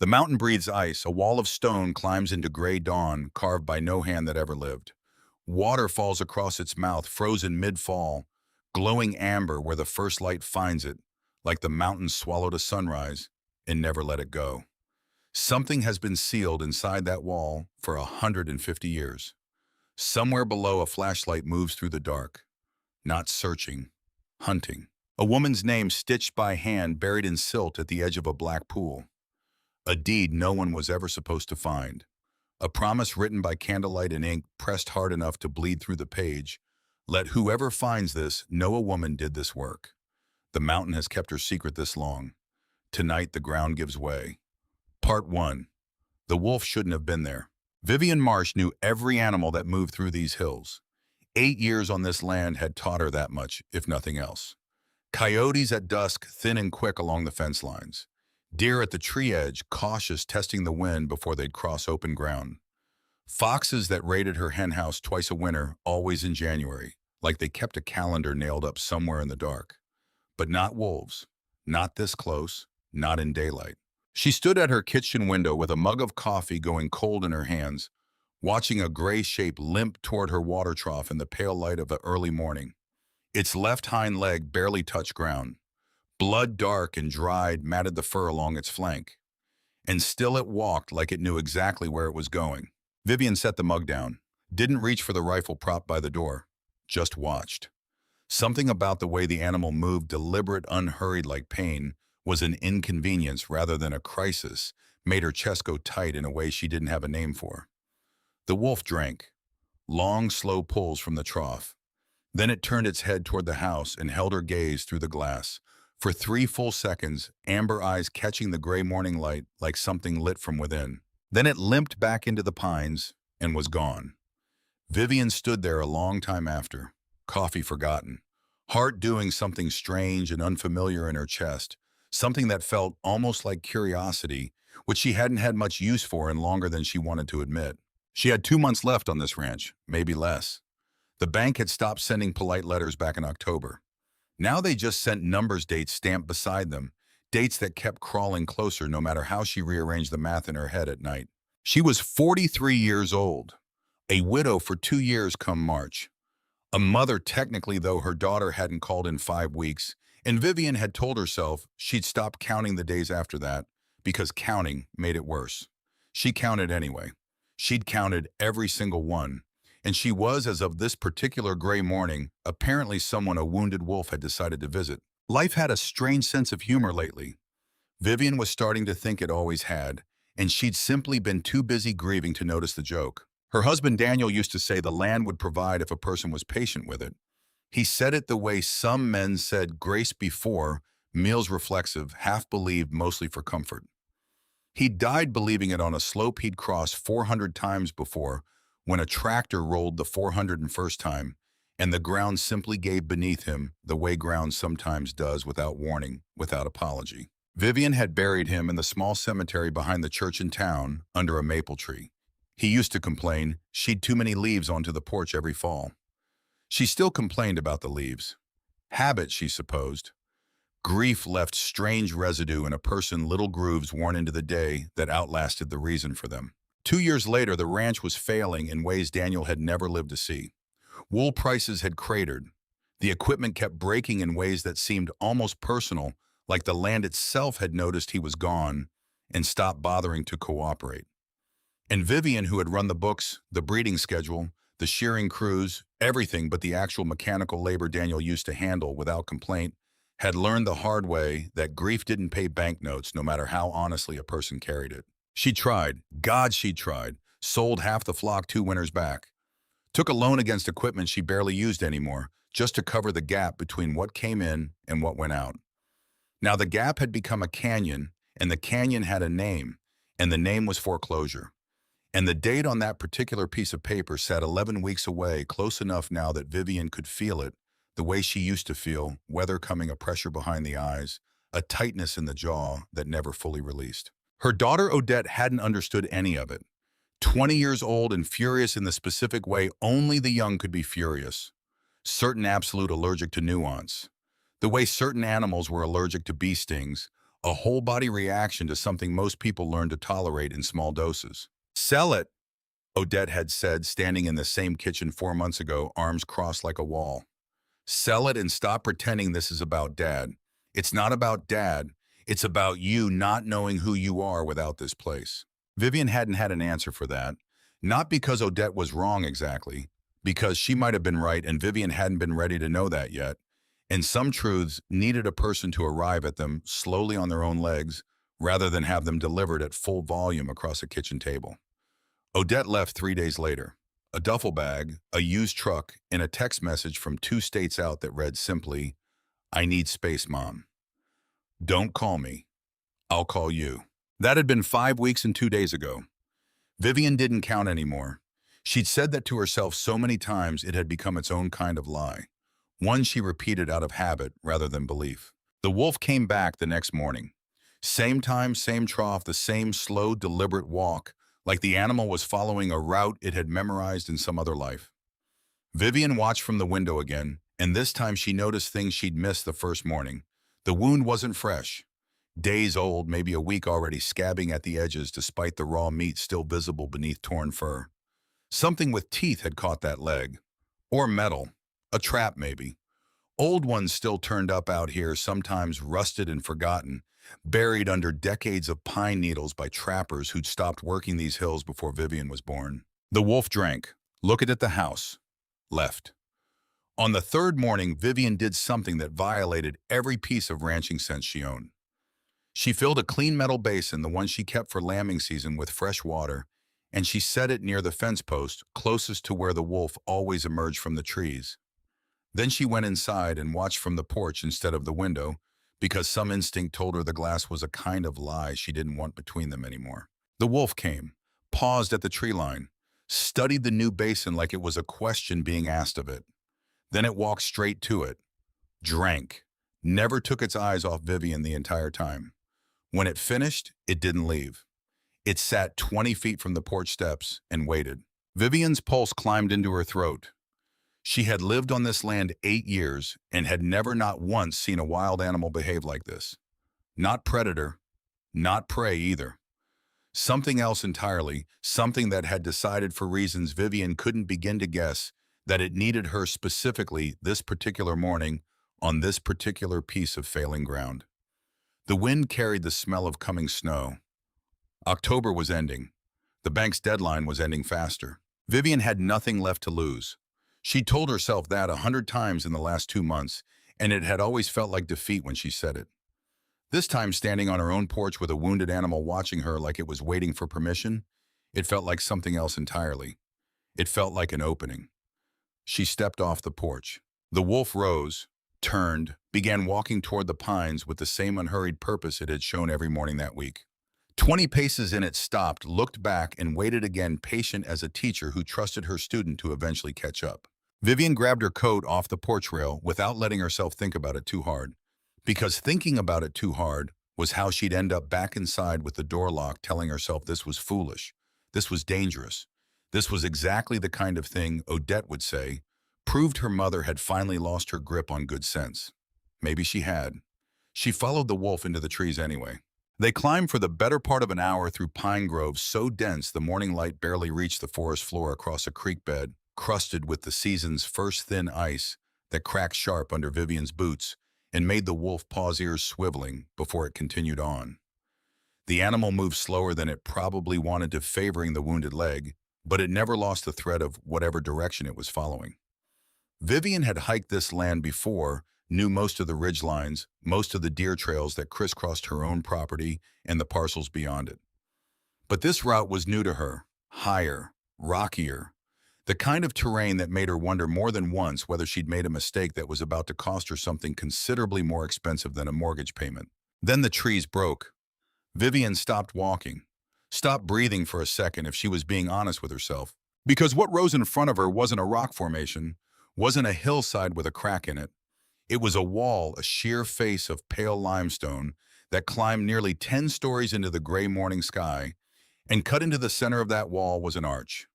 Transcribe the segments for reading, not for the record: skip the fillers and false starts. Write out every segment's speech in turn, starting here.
The mountain breathes ice. A wall of stone climbs into gray dawn, carved by no hand that ever lived. Water falls across its mouth, frozen mid-fall, glowing amber where the first light finds it, like the mountain swallowed a sunrise and never let it go. Something has been sealed inside that wall for 150 years. Somewhere below, a flashlight moves through the dark, not searching, hunting. A woman's name stitched by hand, buried in silt at the edge of a black pool. A deed no one was ever supposed to find. A promise written by candlelight and ink pressed hard enough to bleed through the page. Let whoever finds this know a woman did this work. The mountain has kept her secret this long. Tonight the ground gives way. Part 1. The wolf shouldn't have been there. Vivian Marsh knew every animal that moved through these hills. 8 years on this land had taught her that much, if nothing else. Coyotes at dusk, thin and quick along the fence lines. Deer at the tree edge, cautious, testing the wind before they'd cross open ground. Foxes that raided her henhouse twice a winter, always in January, like they kept a calendar nailed up somewhere in the dark. But not wolves. Not this close. Not in daylight. She stood at her kitchen window with a mug of coffee going cold in her hands, watching a gray shape limp toward her water trough in the pale light of the early morning. Its left hind leg barely touched ground. Blood dark and dried matted the fur along its flank. And still it walked like it knew exactly where it was going. Vivian set the mug down, didn't reach for the rifle prop by the door, just watched. Something about the way the animal moved, deliberate, unhurried like pain, was an inconvenience rather than a crisis, made her chest go tight in a way she didn't have a name for. The wolf drank, long, slow pulls from the trough. Then it turned its head toward the house and held her gaze through the glass. For 3 full seconds, amber eyes catching the gray morning light like something lit from within. Then it limped back into the pines and was gone. Vivian stood there a long time after, coffee forgotten, heart doing something strange and unfamiliar in her chest, something that felt almost like curiosity, which she hadn't had much use for in longer than she wanted to admit. She had 2 months left on this ranch, maybe less. The bank had stopped sending polite letters back in October. Now they just sent numbers dates stamped beside them, dates that kept crawling closer no matter how she rearranged the math in her head at night. She was 43 years old, a widow for 2 years come March. A mother technically, though her daughter hadn't called in 5 weeks, and Vivian had told herself she'd stop counting the days after that because counting made it worse. She counted anyway. She'd counted every single one. And she was, as of this particular gray morning, apparently someone a wounded wolf had decided to visit. Life had a strange sense of humor lately. Vivian was starting to think it always had, and she'd simply been too busy grieving to notice the joke. Her husband Daniel used to say the land would provide if a person was patient with it. He said it the way some men said grace before, meals reflexive, half-believed, mostly for comfort. He died believing it on a slope he'd crossed 400 times before, when a tractor rolled the 401st time, and the ground simply gave beneath him the way ground sometimes does without warning, without apology. Vivian had buried him in the small cemetery behind the church in town, under a maple tree. He used to complain she'd too many leaves onto the porch every fall. She still complained about the leaves. Habit, she supposed. Grief left strange residue in a person, little grooves worn into the day that outlasted the reason for them. 2 years later, the ranch was failing in ways Daniel had never lived to see. Wool prices had cratered. The equipment kept breaking in ways that seemed almost personal, like the land itself had noticed he was gone and stopped bothering to cooperate. And Vivian, who had run the books, the breeding schedule, the shearing crews, everything but the actual mechanical labor Daniel used to handle without complaint, had learned the hard way that grief didn't pay banknotes no matter how honestly a person carried it. She tried. God, she tried. Sold half the flock 2 winters back. Took a loan against equipment she barely used anymore, just to cover the gap between what came in and what went out. Now the gap had become a canyon, and the canyon had a name, and the name was foreclosure. And the date on that particular piece of paper sat 11 weeks away, close enough now that Vivian could feel it, the way she used to feel, weather coming, a pressure behind the eyes, a tightness in the jaw that never fully released. Her daughter Odette hadn't understood any of it. 20 years old and furious in the specific way only the young could be furious. Certain absolute allergic to nuance. The way certain animals were allergic to bee stings, a whole-body reaction to something most people learn to tolerate in small doses. "Sell it," Odette had said, standing in the same kitchen 4 months ago, arms crossed like a wall. "Sell it and stop pretending this is about Dad. It's not about Dad. It's about you not knowing who you are without this place." Vivian hadn't had an answer for that. Not because Odette was wrong exactly, because she might have been right and Vivian hadn't been ready to know that yet. And some truths needed a person to arrive at them slowly on their own legs rather than have them delivered at full volume across a kitchen table. Odette left 3 days later. A duffel bag, a used truck, and a text message from 2 states out that read simply, "I need space, Mom. Don't call me. I'll call you." That had been 5 weeks and 2 days ago. Vivian didn't count anymore. She'd said that to herself so many times it had become its own kind of lie, one she repeated out of habit rather than belief. The wolf came back the next morning. Same time, same trough, the same slow, deliberate walk, like the animal was following a route it had memorized in some other life. Vivian watched from the window again, and this time she noticed things she'd missed the first morning. The wound wasn't fresh. Days old, maybe a week already, scabbing at the edges despite the raw meat still visible beneath torn fur. Something with teeth had caught that leg. Or metal. A trap, maybe. Old ones still turned up out here, sometimes rusted and forgotten, buried under decades of pine needles by trappers who'd stopped working these hills before Vivian was born. The wolf drank, looked at the house, left. On the third morning, Vivian did something that violated every piece of ranching sense she owned. She filled a clean metal basin, the one she kept for lambing season, with fresh water, and she set it near the fence post, closest to where the wolf always emerged from the trees. Then she went inside and watched from the porch instead of the window, because some instinct told her the glass was a kind of lie she didn't want between them anymore. The wolf came, paused at the tree line, studied the new basin like it was a question being asked of it. Then it walked straight to it, drank, never took its eyes off Vivian the entire time. When it finished, it didn't leave. It sat 20 feet from the porch steps and waited. Vivian's pulse climbed into her throat. She had lived on this land 8 years and had never not once seen a wild animal behave like this. Not predator, not prey either. Something else entirely, something that had decided for reasons Vivian couldn't begin to guess that it needed her specifically this particular morning on this particular piece of failing ground. The wind carried the smell of coming snow. October was ending. The bank's deadline was ending faster. Vivian had nothing left to lose. She'd told herself that 100 times in the last 2 months, and it had always felt like defeat when she said it. This time, standing on her own porch with a wounded animal watching her like it was waiting for permission, it felt like something else entirely. It felt like an opening. She stepped off the porch. The wolf rose, turned, began walking toward the pines with the same unhurried purpose it had shown every morning that week. 20 paces in, it stopped, looked back, and waited again, patient as a teacher who trusted her student to eventually catch up. Vivian grabbed her coat off the porch rail without letting herself think about it too hard, because thinking about it too hard was how she'd end up back inside with the door locked, telling herself this was foolish, this was dangerous, this was exactly the kind of thing, Odette would say, proved her mother had finally lost her grip on good sense. Maybe she had. She followed the wolf into the trees anyway. They climbed for the better part of an hour through pine groves so dense the morning light barely reached the forest floor across a creek bed, crusted with the season's first thin ice that cracked sharp under Vivian's boots and made the wolf pause, ears swiveling, before it continued on. The animal moved slower than it probably wanted to, favoring the wounded leg, but it never lost the thread of whatever direction it was following. Vivian had hiked this land before, knew most of the ridgelines, most of the deer trails that crisscrossed her own property and the parcels beyond it. But this route was new to her, higher, rockier, the kind of terrain that made her wonder more than once whether she'd made a mistake that was about to cost her something considerably more expensive than a mortgage payment. Then the trees broke. Vivian stopped walking, stopped breathing for a second if she was being honest with herself, because what rose in front of her wasn't a rock formation, wasn't a hillside with a crack in it. It was a wall, a sheer face of pale limestone that climbed nearly 10 stories into the gray morning sky, and cut into the center of that wall was an arch.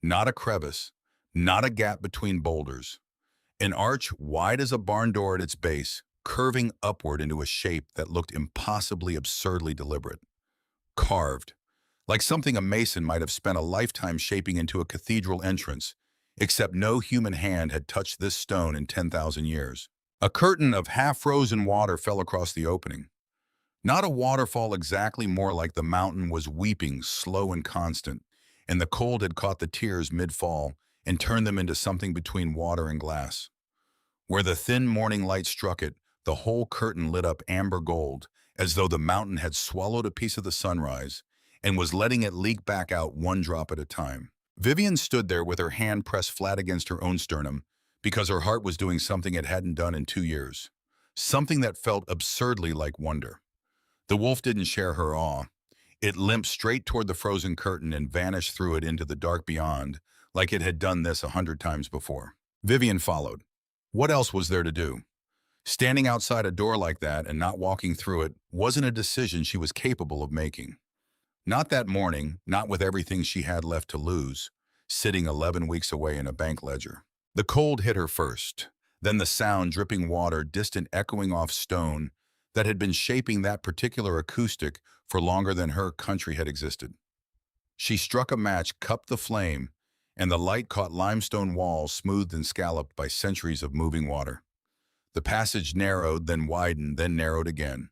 Not a crevice, not a gap between boulders. An arch wide as a barn door at its base, curving upward into a shape that looked impossibly absurdly deliberate. Carved, like something a mason might have spent a lifetime shaping into a cathedral entrance, except no human hand had touched this stone in 10,000 years. A curtain of half-frozen water fell across the opening. Not a waterfall exactly, more like the mountain was weeping, slow and constant, and the cold had caught the tears mid-fall and turned them into something between water and glass. Where the thin morning light struck it, the whole curtain lit up amber gold, as though the mountain had swallowed a piece of the sunrise and was letting it leak back out one drop at a time. Vivian stood there with her hand pressed flat against her own sternum because her heart was doing something it hadn't done in 2 years, something that felt absurdly like wonder. The wolf didn't share her awe. It limped straight toward the frozen curtain and vanished through it into the dark beyond, like it had done this 100 times before. Vivian followed. What else was there to do? Standing outside a door like that and not walking through it wasn't a decision she was capable of making. Not that morning, not with everything she had left to lose, sitting 11 weeks away in a bank ledger. The cold hit her first, then the sound, dripping water, distant echoing off stone that had been shaping that particular acoustic for longer than her country had existed. She struck a match, cupped the flame, and the light caught limestone walls smoothed and scalloped by centuries of moving water. The passage narrowed, then widened, then narrowed again.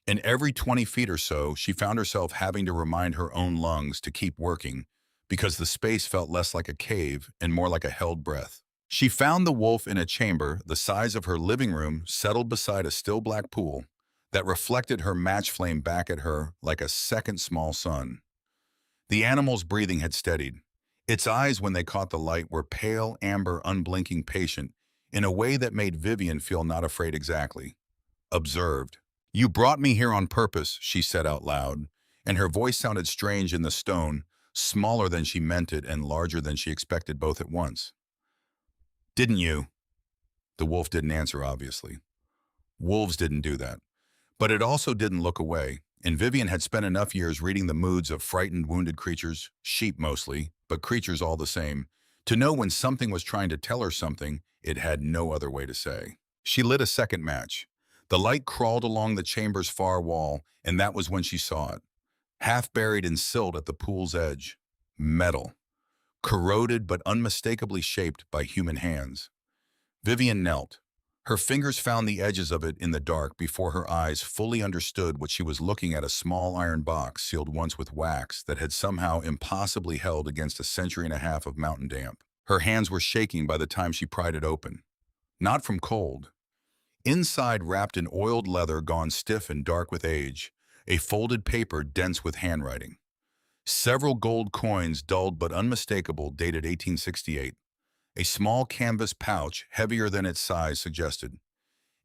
And every 20 feet or so, she found herself having to remind her own lungs to keep working because the space felt less like a cave and more like a held breath. She found the wolf in a chamber the size of her living room, settled beside a still black pool that reflected her match flame back at her like a second small sun. The animal's breathing had steadied. Its eyes, when they caught the light, were pale, amber, unblinking, patient, in a way that made Vivian feel not afraid exactly. Observed. "You brought me here on purpose," she said out loud, and her voice sounded strange in the stone, smaller than she meant it and larger than she expected both at once. "Didn't you?" The wolf didn't answer, obviously. Wolves didn't do that. But it also didn't look away, and Vivian had spent enough years reading the moods of frightened, wounded creatures, sheep mostly, but creatures all the same, to know when something was trying to tell her something, it had no other way to say. She lit a second match. The light crawled along the chamber's far wall, and that was when she saw it. Half buried in silt at the pool's edge. Metal. Corroded but unmistakably shaped by human hands. Vivian knelt. Her fingers found the edges of it in the dark before her eyes fully understood what she was looking at: a small iron box sealed once with wax that had somehow impossibly held against a century and a half of mountain damp. Her hands were shaking by the time she pried it open. Not from cold. Inside, wrapped in oiled leather gone stiff and dark with age, a folded paper dense with handwriting. Several gold coins, dulled but unmistakable, dated 1868. A small canvas pouch, heavier than its size suggested.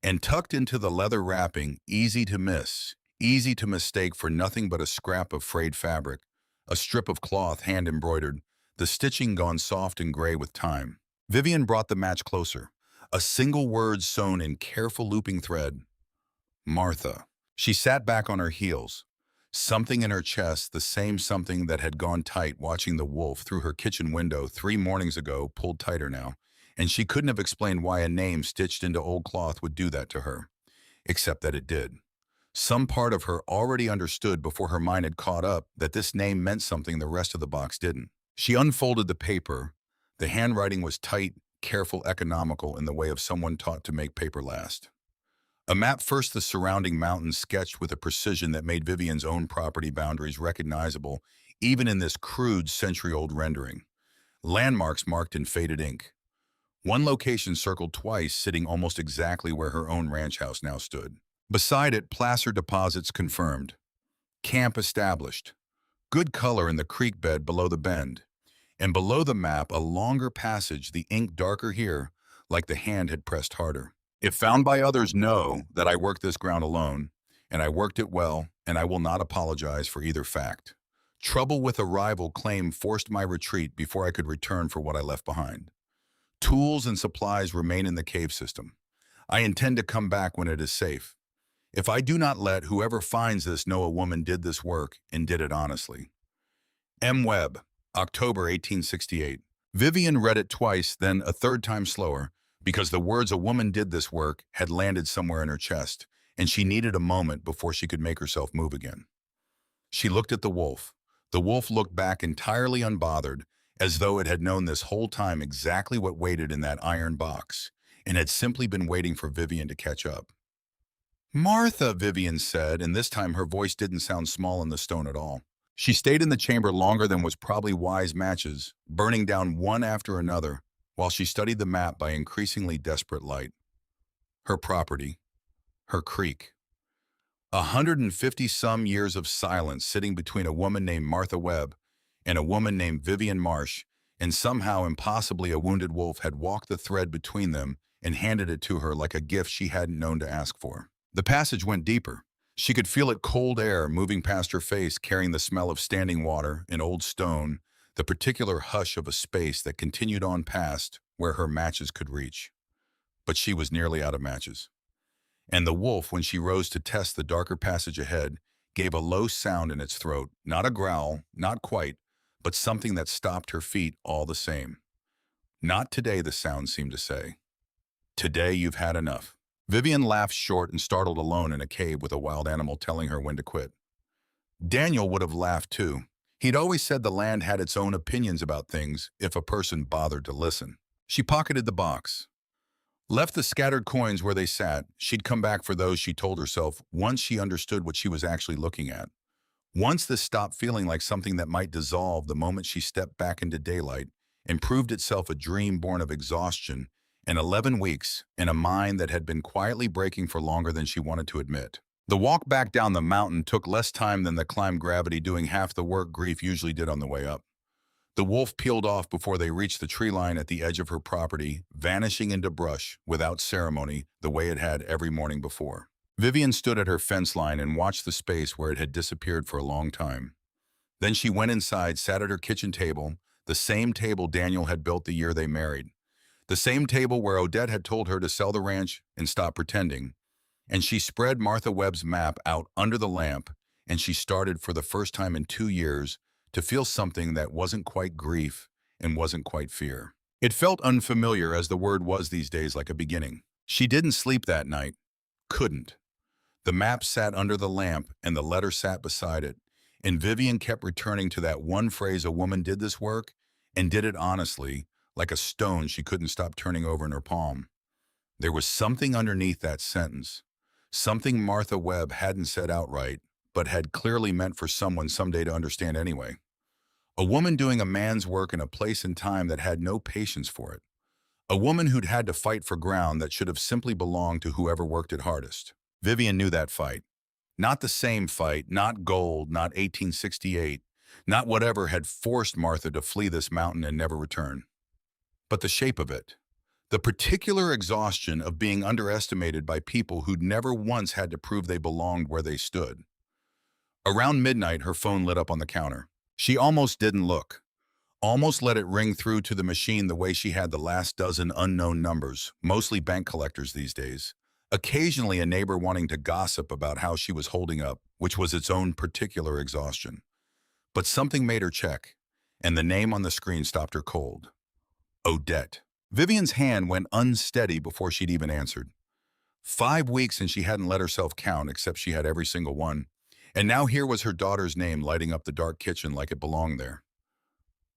And tucked into the leather wrapping, easy to miss, easy to mistake for nothing but a scrap of frayed fabric, a strip of cloth hand-embroidered, the stitching gone soft and gray with time. Vivian brought the match closer. A single word sewn in careful looping thread. Martha. She sat back on her heels. Something in her chest, the same something that had gone tight watching the wolf through her kitchen window 3 mornings ago, pulled tighter now, and she couldn't have explained why a name stitched into old cloth would do that to her, except that it did. Some part of her already understood before her mind had caught up that this name meant something the rest of the box didn't. She unfolded the paper. The handwriting was tight, careful, economical, in the way of someone taught to make paper last. A map, first the surrounding mountains sketched with a precision that made Vivian's own property boundaries recognizable, even in this crude, century-old rendering. Landmarks marked in faded ink. One location circled twice, sitting almost exactly where her own ranch house now stood. Beside it, placer deposits confirmed. Camp established. Good color in the creek bed below the bend. And below the map, a longer passage, the ink darker here, like the hand had pressed harder. If found by others, know that I worked this ground alone, and I worked it well, and I will not apologize for either fact. Trouble with a rival claim forced my retreat before I could return for what I left behind. Tools and supplies remain in the cave system. I intend to come back when it is safe. If I do not let whoever finds this know a woman did this work and did it honestly. M. Webb, October 1868. Vivian read it twice, then a third time slower, because the words "a woman did this work" had landed somewhere in her chest, and she needed a moment before she could make herself move again. She looked at the wolf. The wolf looked back entirely unbothered, as though it had known this whole time exactly what waited in that iron box, and had simply been waiting for Vivian to catch up. "Martha," Vivian said, and this time her voice didn't sound small in the stone at all. She stayed in the chamber longer than was probably wise matches, burning down one after another, while she studied the map by increasingly desperate light. Her property, her creek. 150-some years of silence sitting between a woman named Martha Webb and a woman named Vivian Marsh, and somehow impossibly a wounded wolf had walked the thread between them and handed it to her like a gift she hadn't known to ask for. The passage went deeper. She could feel it cold air moving past her face, carrying the smell of standing water and old stone, the particular hush of a space that continued on past where her matches could reach. But she was nearly out of matches. And the wolf, when she rose to test the darker passage ahead, gave a low sound in its throat, not a growl, not quite, but something that stopped her feet all the same. "Not today," the sound seemed to say. "Today you've had enough." Vivian laughed short and startled alone in a cave with a wild animal telling her when to quit. Daniel would have laughed too. He'd always said the land had its own opinions about things if a person bothered to listen. She pocketed the box. Left the scattered coins where they sat. She'd come back for those, she told herself, once she understood what she was actually looking at. Once this stopped feeling like something that might dissolve the moment she stepped back into daylight and proved itself a dream born of exhaustion and 11 weeks in a mind that had been quietly breaking for longer than she wanted to admit. The walk back down the mountain took less time than the climb, gravity doing half the work grief usually did on the way up. The wolf peeled off before they reached the tree line at the edge of her property, vanishing into brush without ceremony the way it had every morning before. Vivian stood at her fence line and watched the space where it had disappeared for a long time. Then she went inside, sat at her kitchen table, the same table Daniel had built the year they married. The same table where Odette had told her to sell the ranch and stop pretending. And she spread Martha Webb's map out under the lamp, and she started for the first time in 2 years to feel something that wasn't quite grief and wasn't quite fear. It felt unfamiliar, as the word was these days, like a beginning. She didn't sleep that night. Couldn't. The map sat under the lamp and the letter sat beside it, and Vivian kept returning to that one phrase, "A woman did this work," and did it honestly, like a stone she couldn't stop turning over in her palm. There was something underneath that sentence, something Martha Webb hadn't said outright, but had clearly meant for someone someday to understand anyway. A woman doing a man's work in a place and time that had no patience for it. A woman who'd had to fight for ground that should have simply belonged to whoever worked it hardest. Vivian knew that fight. Not the same fight, not gold, not 1868, not whatever had forced Martha to flee this mountain and never return. But the shape of it. The particular exhaustion of being underestimated by people who'd never once had to prove they belonged where they stood. Around midnight, her phone lit up on the counter. She almost didn't look. Almost let it ring through to the machine the way she had the last dozen unknown numbers, mostly bank collectors these days. Occasionally a neighbor wanting to gossip about how she was holding up, which was its own particular exhaustion. But something made her check, and the name on the screen stopped her cold. Odette. Vivian's hand went unsteady before she'd even answered. 5 weeks and she hadn't let herself count, except she had every single one. And now here was her daughter's name lighting up the dark kitchen like it belonged there.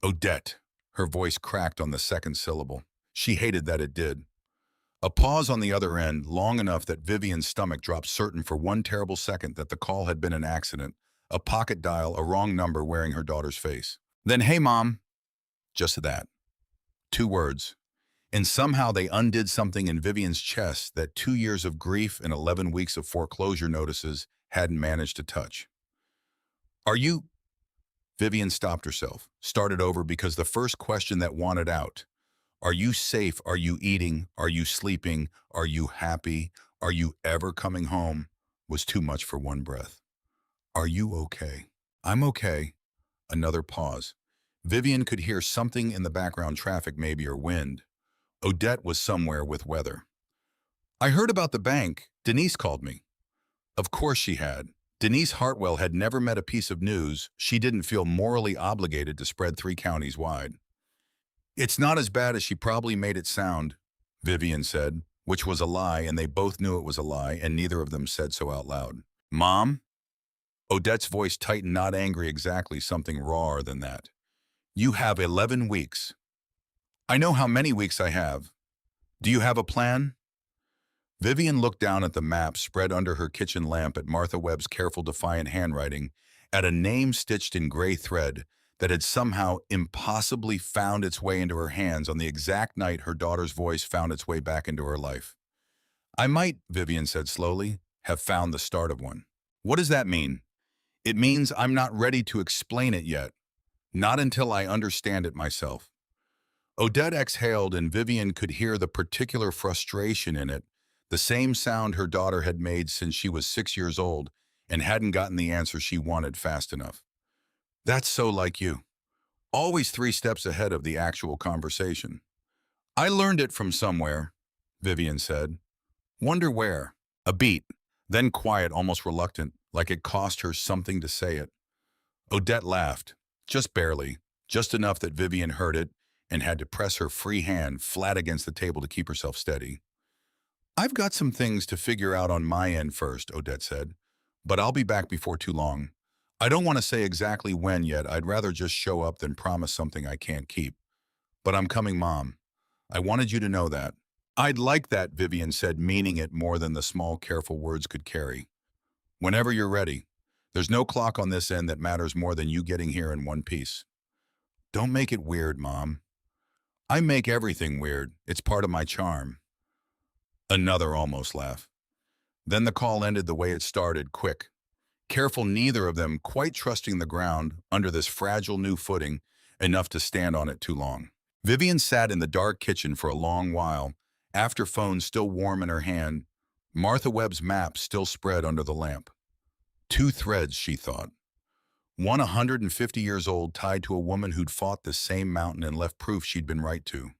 Odette. Her voice cracked on the second syllable. She hated that it did. A pause on the other end, long enough that Vivian's stomach dropped, certain for one terrible second that the call had been an accident, a pocket dial, a wrong number wearing her daughter's face. Then, "Hey, Mom." Just that. 2 words. And somehow they undid something in Vivian's chest that 2 years of grief and 11 weeks of foreclosure notices hadn't managed to touch. "Are you—" Vivian stopped herself, started over, because the first question that wanted out, "Are you safe? Are you eating? Are you sleeping? Are you happy? Are you ever coming home?" was too much for one breath. "Are you okay?" "I'm okay." Another pause. Vivian could hear something in the background, traffic maybe, or wind. Odette was somewhere with weather. "I heard about the bank. Denise called me." Of course she had. Denise Hartwell had never met a piece of news she didn't feel morally obligated to spread 3 counties wide. "It's not as bad as she probably made it sound." Vivian said, which was a lie, and they both knew it was a lie, and neither of them said so out loud. Mom? Odette's voice tightened, not angry exactly, something rawer than that. You have 11 weeks. I know how many weeks I have. Do you have a plan? Vivian looked down at the map spread under her kitchen lamp, at Martha Webb's careful, defiant handwriting, at a name stitched in gray thread that had somehow impossibly found its way into her hands on the exact night her daughter's voice found its way back into her life. I might, Vivian said slowly, have found the start of one. What does that mean? It means I'm not ready to explain it yet. Not until I understand it myself. Odette exhaled, and Vivian could hear the particular frustration in it, the same sound her daughter had made since she was 6 years old and hadn't gotten the answer she wanted fast enough. That's so like you. Always 3 steps ahead of the actual conversation. I learned it from somewhere, Vivian said. Wonder where? A beat, then quiet, almost reluctant, like it cost her something to say it. Odette laughed, just barely, just enough that Vivian heard it and had to press her free hand flat against the table to keep herself steady. I've got some things to figure out on my end first, Odette said, but I'll be back before too long. I don't want to say exactly when yet. I'd rather just show up than promise something I can't keep. But I'm coming, Mom. I wanted you to know that. I'd like that, Vivian said, meaning it more than the small, careful words could carry. Whenever you're ready. There's no clock on this end that matters more than you getting here in one piece. Don't make it weird, Mom. I make everything weird. It's part of my charm. Another almost laugh. Then the call ended the way it started, quick. Careful, neither of them quite trusting the ground under this fragile new footing enough to stand on it too long. Vivian sat in the dark kitchen for a long while, after phone still warm in her hand, Martha Webb's map still spread under the lamp. 2 threads, she thought. One 150 years old, tied to a woman who'd fought the same mountain and left proof she'd been right to.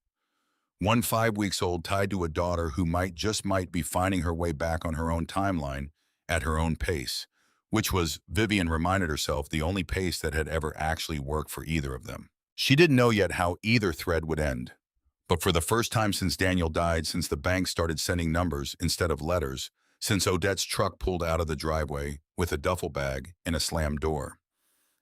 One 5 weeks old, tied to a daughter who just might be finding her way back on her own timeline, at her own pace, which was, Vivian reminded herself, the only pace that had ever actually worked for either of them. She didn't know yet how either thread would end. But for the first time since Daniel died, since the bank started sending numbers instead of letters, since Odette's truck pulled out of the driveway with a duffel bag and a slammed door,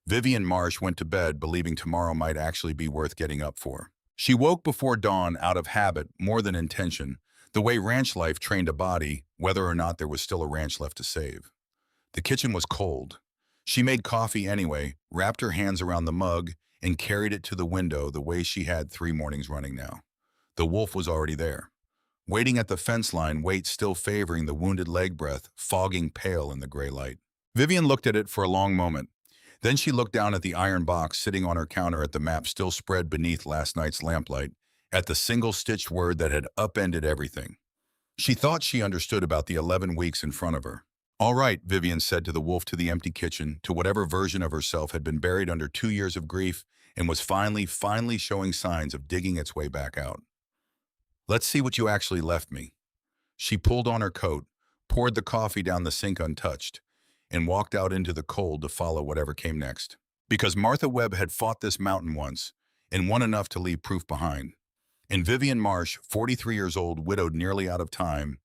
Vivian Marsh went to bed believing tomorrow might actually be worth getting up for. She woke before dawn out of habit more than intention, the way ranch life trained a body, whether or not there was still a ranch left to save. The kitchen was cold. She made coffee anyway, wrapped her hands around the mug, and carried it to the window the way she had 3 mornings running now. The wolf was already there, waiting at the fence line, weight still favoring the wounded leg breath, fogging pale in the gray light. Vivian looked at it for a long moment. Then she looked down at the iron box sitting on her counter, at the map still spread beneath last night's lamplight, at the single-stitched word that had upended everything. She thought she understood about the 11 weeks in front of her. All right, Vivian said to the wolf, to the empty kitchen, to whatever version of herself had been buried under 2 years of grief and was finally showing signs of digging its way back out. Let's see what you actually left me. She pulled on her coat, poured the coffee down the sink untouched, and walked out into the cold to follow whatever came next. Because Martha Webb had fought this mountain once, and won enough to leave proof behind. And Vivian Marsh, 43 years old, widowed, nearly out of time,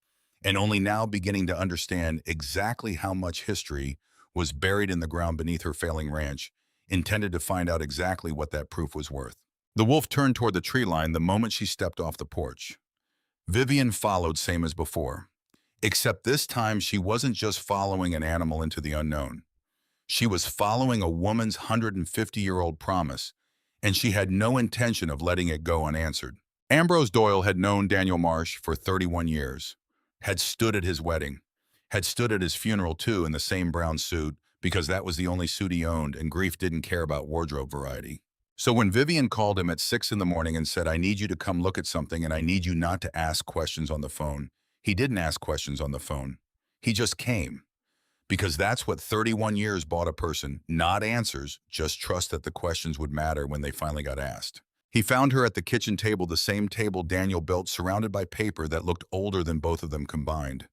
and only now beginning to understand exactly how much history was buried in the ground beneath her failing ranch, intended to find out exactly what that proof was worth. The wolf turned toward the tree line the moment she stepped off the porch. Vivian followed, same as before. Except this time she wasn't just following an animal into the unknown. She was following a woman's 150-year-old promise, and she had no intention of letting it go unanswered. Ambrose Doyle had known Daniel Marsh for 31 years, had stood at his wedding, had stood at his funeral too in the same brown suit, because that was the only suit he owned, and grief didn't care about wardrobe variety. So when Vivian called him at 6 in the morning and said, I need you to come look at something and I need you not to ask questions on the phone, he didn't ask questions on the phone. He just came. Because that's what 31 years bought a person, not answers, just trust that the questions would matter when they finally got asked. He found her at the kitchen table, the same table Daniel built, surrounded by paper that looked older than both of them combined.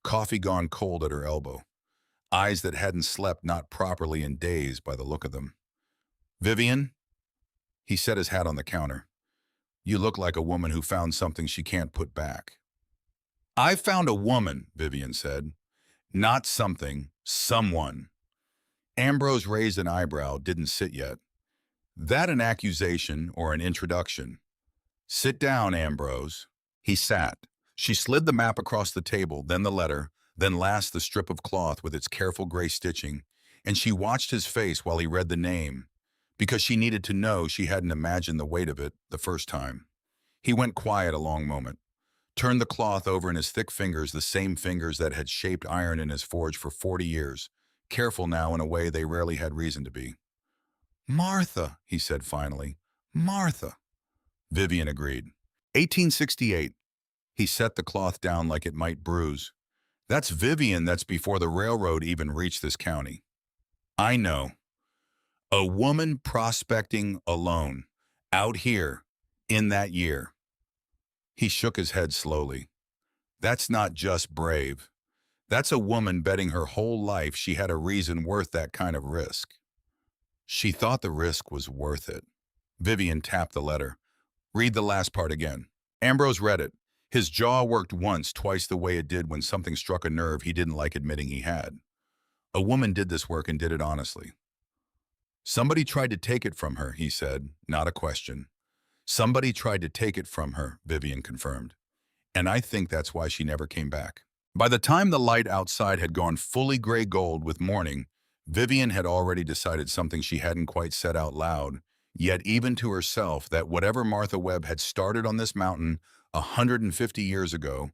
Coffee gone cold at her elbow. Eyes that hadn't slept not properly in days by the look of them. Vivian? He set his hat on the counter. You look like a woman who found something she can't put back. I found a woman, Vivian said. Not something, someone. Ambrose raised an eyebrow, didn't sit yet. That an accusation or an introduction? Sit down, Ambrose. He sat. She slid the map across the table, then the letter, then last the strip of cloth with its careful gray stitching, and she watched his face while he read the name, because she needed to know she hadn't imagined the weight of it the first time. He went quiet a long moment, turned the cloth over in his thick fingers, the same fingers that had shaped iron in his forge for 40 years, careful now in a way they rarely had reason to be. Martha, he said finally. Martha. Vivian agreed. 1868. He set the cloth down like it might bruise. That's Vivian, that's before the railroad even reached this county. I know. A woman prospecting alone, out here, in that year. He shook his head slowly. That's not just brave. That's a woman betting her whole life she had a reason worth that kind of risk. She thought the risk was worth it. Vivian tapped the letter. Read the last part again. Ambrose read it. His jaw worked once, twice the way it did when something struck a nerve he didn't like admitting he had. A woman did this work and did it honestly. Somebody tried to take it from her, he said, not a question. Somebody tried to take it from her, Vivian confirmed. And I think that's why she never came back. By the time the light outside had gone fully gray gold with morning, Vivian had already decided something she hadn't quite said out loud, yet even to herself, that whatever Martha Webb had started on this mountain 150 years ago,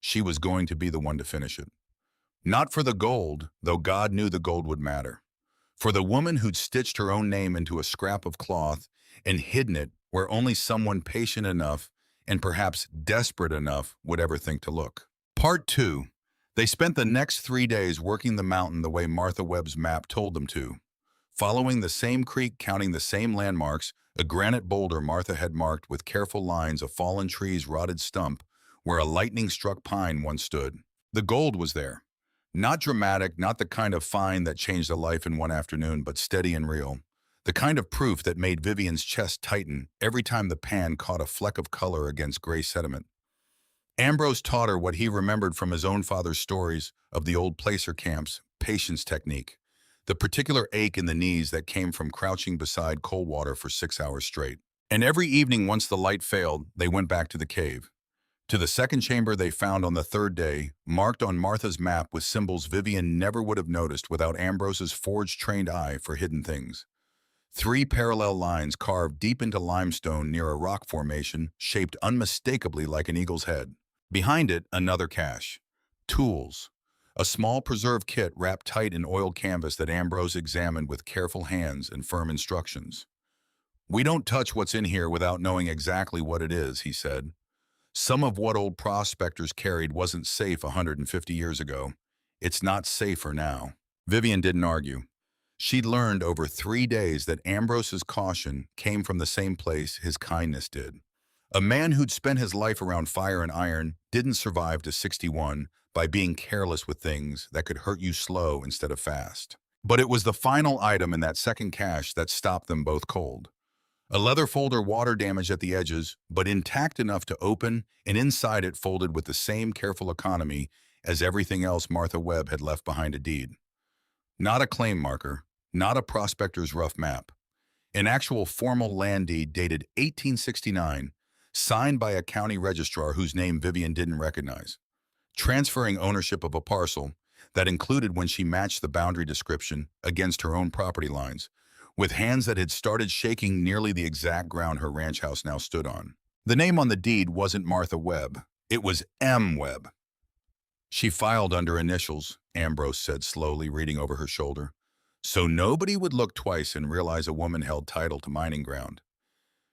she was going to be the one to finish it. Not for the gold, though God knew the gold would matter. For the woman who'd stitched her own name into a scrap of cloth and hidden it where only someone patient enough and perhaps desperate enough would ever think to look. Part 2. They spent the next 3 days working the mountain the way Martha Webb's map told them to. Following the same creek, counting the same landmarks, a granite boulder Martha had marked with careful lines a fallen tree's rotted stump where a lightning-struck pine once stood. The gold was there. Not dramatic, not the kind of find that changed a life in one afternoon, but steady and real. The kind of proof that made Vivian's chest tighten every time the pan caught a fleck of color against gray sediment. Ambrose taught her what he remembered from his own father's stories of the old placer camp's patience technique, the particular ache in the knees that came from crouching beside cold water for 6 hours straight. And every evening, once the light failed, they went back to the cave. To the second chamber they found on the third day, marked on Martha's map with symbols Vivian never would have noticed without Ambrose's forge-trained eye for hidden things. 3 parallel lines carved deep into limestone near a rock formation shaped unmistakably like an eagle's head. Behind it, another cache. Tools. A small preserve kit wrapped tight in oiled canvas that Ambrose examined with careful hands and firm instructions. We don't touch what's in here without knowing exactly what it is, he said. Some of what old prospectors carried wasn't safe 150 years ago. It's not safer now. Vivian didn't argue. She'd learned over 3 days that Ambrose's caution came from the same place his kindness did. A man who'd spent his life around fire and iron didn't survive to 61 by being careless with things that could hurt you slow instead of fast. But it was the final item in that second cache that stopped them both cold. A leather folder water damaged at the edges, but intact enough to open, and inside it folded with the same careful economy as everything else Martha Webb had left behind a deed. Not a claim marker, not a prospector's rough map. An actual formal land deed dated 1869, signed by a county registrar whose name Vivian didn't recognize, transferring ownership of a parcel that included when she matched the boundary description against her own property lines, with hands that had started shaking nearly the exact ground her ranch house now stood on. The name on the deed wasn't Martha Webb. It was M. Webb. She filed under initials, Ambrose said slowly, reading over her shoulder, so nobody would look twice and realize a woman held title to mining ground.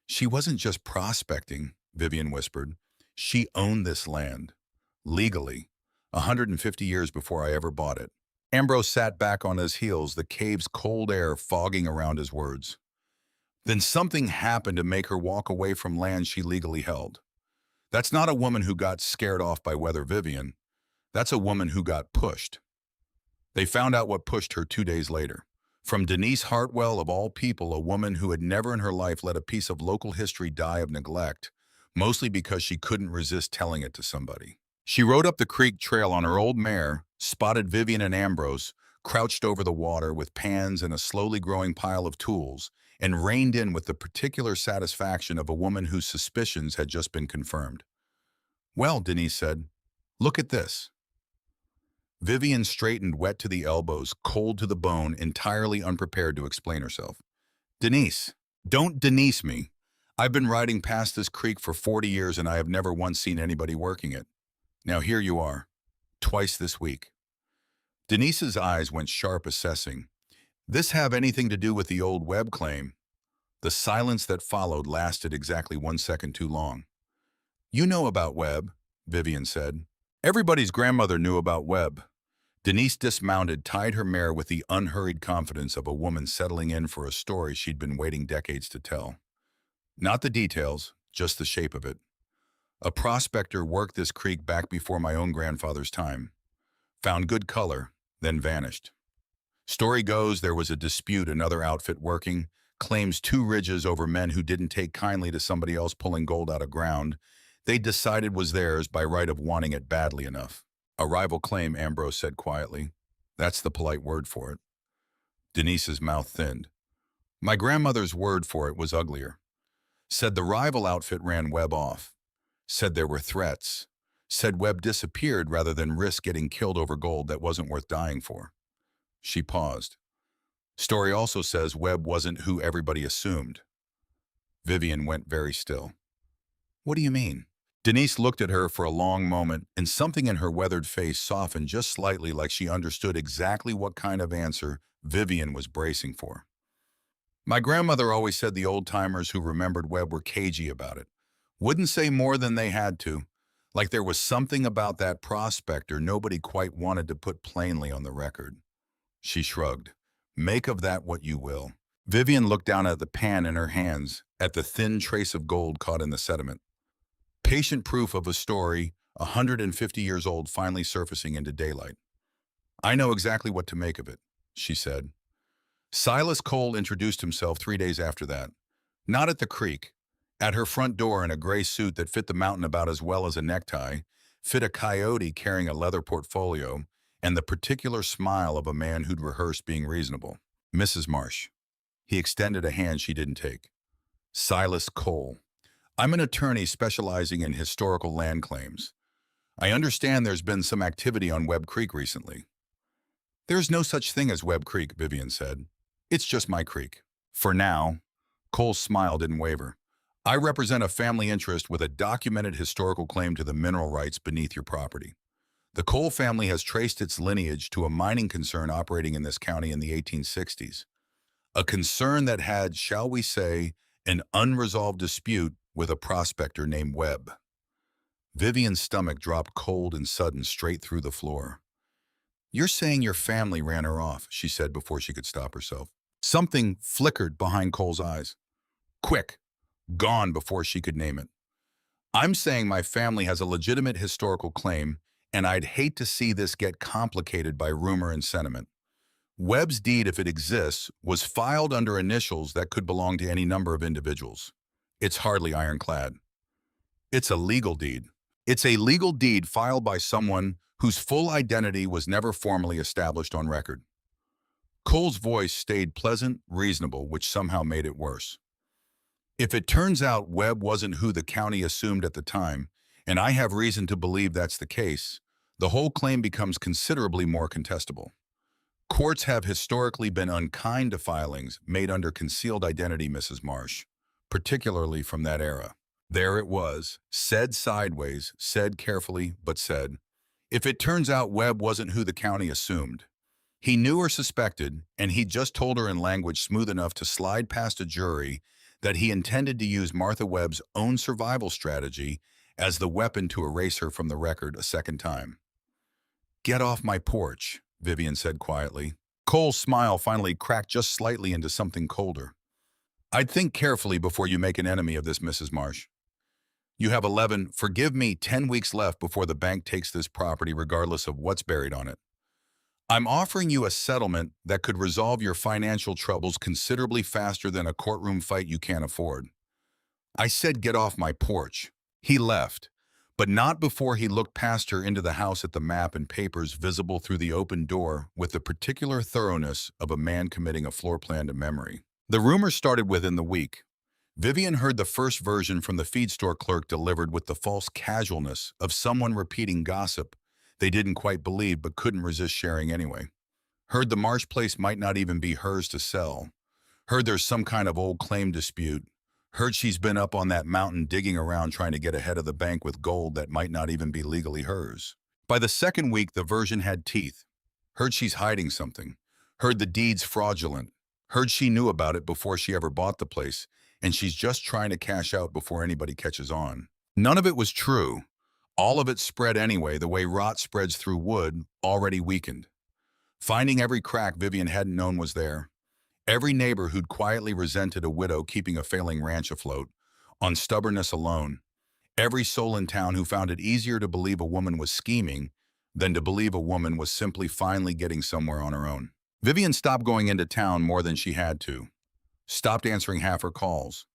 She wasn't just prospecting, Vivian whispered. She owned this land. Legally. 150 years before I ever bought it. Ambrose sat back on his heels, the cave's cold air fogging around his words. Then something happened to make her walk away from land she legally held. That's not a woman who got scared off by weather, Vivian. That's a woman who got pushed. They found out what pushed her 2 days later. From Denise Hartwell, of all people, a woman who had never in her life let a piece of local history die of neglect, mostly because she couldn't resist telling it to somebody. She rode up the creek trail on her old mare, spotted Vivian and Ambrose, crouched over the water with pans and a slowly growing pile of tools, and reined in with the particular satisfaction of a woman whose suspicions had just been confirmed. "Well," Denise said, "look at this." Vivian straightened, wet to the elbows, cold to the bone, entirely unprepared to explain herself. "Denise, don't Denise me. I've been riding past this creek for 40 years and I have never once seen anybody working it. Now here you are, twice this week." Denise's eyes went sharp, assessing. "This have anything to do with the old Webb claim?" The silence that followed lasted exactly 1 second too long. "You know about Webb," Vivian said. Everybody's grandmother knew about Webb. Denise dismounted, tied her mare with the unhurried confidence of a woman settling in for a story she'd been waiting decades to tell. Not the details, just the shape of it. "A prospector worked this creek back before my own grandfather's time. Found good color, then vanished. Story goes there was a dispute another outfit working, claims 2 ridges over men who didn't take kindly to somebody else pulling gold out of ground they decided was theirs by right of wanting it badly enough." "A rival claim," Ambrose said quietly. "That's the polite word for it." Denise's mouth thinned. "My grandmother's word for it was uglier. Said the rival outfit ran Webb off. Said there were threats. Said Webb disappeared rather than risk getting killed over gold that wasn't worth dying for." She paused. "Story also says Webb wasn't who everybody assumed." Vivian went very still. "What do you mean?" Denise looked at her for a long moment, and something in her weathered face softened just slightly, like she understood exactly what kind of answer Vivian was bracing for. "My grandmother always said the old-timers who remembered Webb were cagey about it. Wouldn't say more than they had to. Like there was something about that prospector nobody quite wanted to put plainly on the record." She shrugged. "Make of that what you will." Vivian looked down at the pan in her hands, at the thin trace of gold caught in the sediment. Patient proof of a story 150 years old finally surfacing into daylight. "I know exactly what to make of it," she said. "Silas Cole introduced himself 3 days after that. Not at the creek. At her front door in a gray suit that fit the mountain about as well as a necktie, fit a coyote carrying a leather portfolio, and the particular smile of a man who'd rehearsed being reasonable. "Mrs. Marsh." He extended a hand she didn't take. "Silas Cole. I'm an attorney specializing in historical land claims. I understand there's been some activity on Webb Creek recently." "There's no such thing as Webb Creek," Vivian said. "It's just my creek. For now." Cole's smile didn't waver. "I represent a family interest with a documented historical claim to the mineral rights beneath your property. The Cole family has traced its lineage to a mining concern operating in this county in the 1860s. A concern that had, shall we say, an unresolved dispute with a prospector named Webb." Vivian's stomach dropped cold and sudden straight through the floor. "You're saying your family ran her off," she said before she could stop herself. Something flickered behind Cole's eyes. Quick, gone before she could name it. "I'm saying my family has a legitimate historical claim, and I'd hate to see this get complicated by rumor and sentiment. Webb's deed, if it exists, was filed under initials that could belong to any number of individuals. It's hardly ironclad. It's a legal deed. It's a legal deed filed by someone whose full identity was never formally established on record." Cole's voice stayed pleasant, reasonable, which somehow made it worse. "If it turns out Webb wasn't who the county assumed at the time, and I have reason to believe that's the case, the whole claim becomes considerably more contestable. Courts have historically been unkind to filings made under concealed identity, Mrs. Marsh, particularly from that era." There it was, said sideways, said carefully, but said. "If it turns out Webb wasn't who the county assumed, he knew or suspected, and he just told her in language smooth enough to slide past a jury that he intended to use Martha Webb's own survival strategy as the weapon to erase her from the record a second time." "Get off my porch," Vivian said quietly. Cole's smile finally cracked just slightly into something colder. "I'd think carefully before you make an enemy of this, Mrs. Marsh. You have 10 weeks left before the bank takes this property regardless of what's buried on it. I'm offering you a settlement that could resolve your financial troubles considerably faster than a courtroom fight you can't afford." I said get off my porch, He left, but not before he looked past her into the house at the map and papers visible through the open door with the particular thoroughness of a man committing a floor plan to memory. The rumors started within the week. Vivian heard the first version from the feed store clerk delivered with the false casualness of someone repeating gossip they didn't quite believe but couldn't resist sharing anyway. Heard the Marsh place might not even be hers to sell. Heard there's some kind of old claim dispute. Heard she's been up on that mountain digging around trying to get ahead of the bank with gold that might not even be legally hers. By the second week, the version had teeth. Heard she's hiding something. Heard the deed's fraudulent. Heard she knew about it before she ever bought the place, and she's just trying to cash out before anybody catches on. None of it was true. All of it spread anyway, the way rot spreads through wood, already weakened. Finding every crack Vivian hadn't known was there. Every neighbor who'd quietly resented a widow keeping a failing ranch afloat, on stubbornness alone. Every soul in town who found it easier to believe a woman was scheming than to believe a woman was simply finally getting somewhere on her own. Vivian stopped going into town more than she had to. Stopped answering half her calls.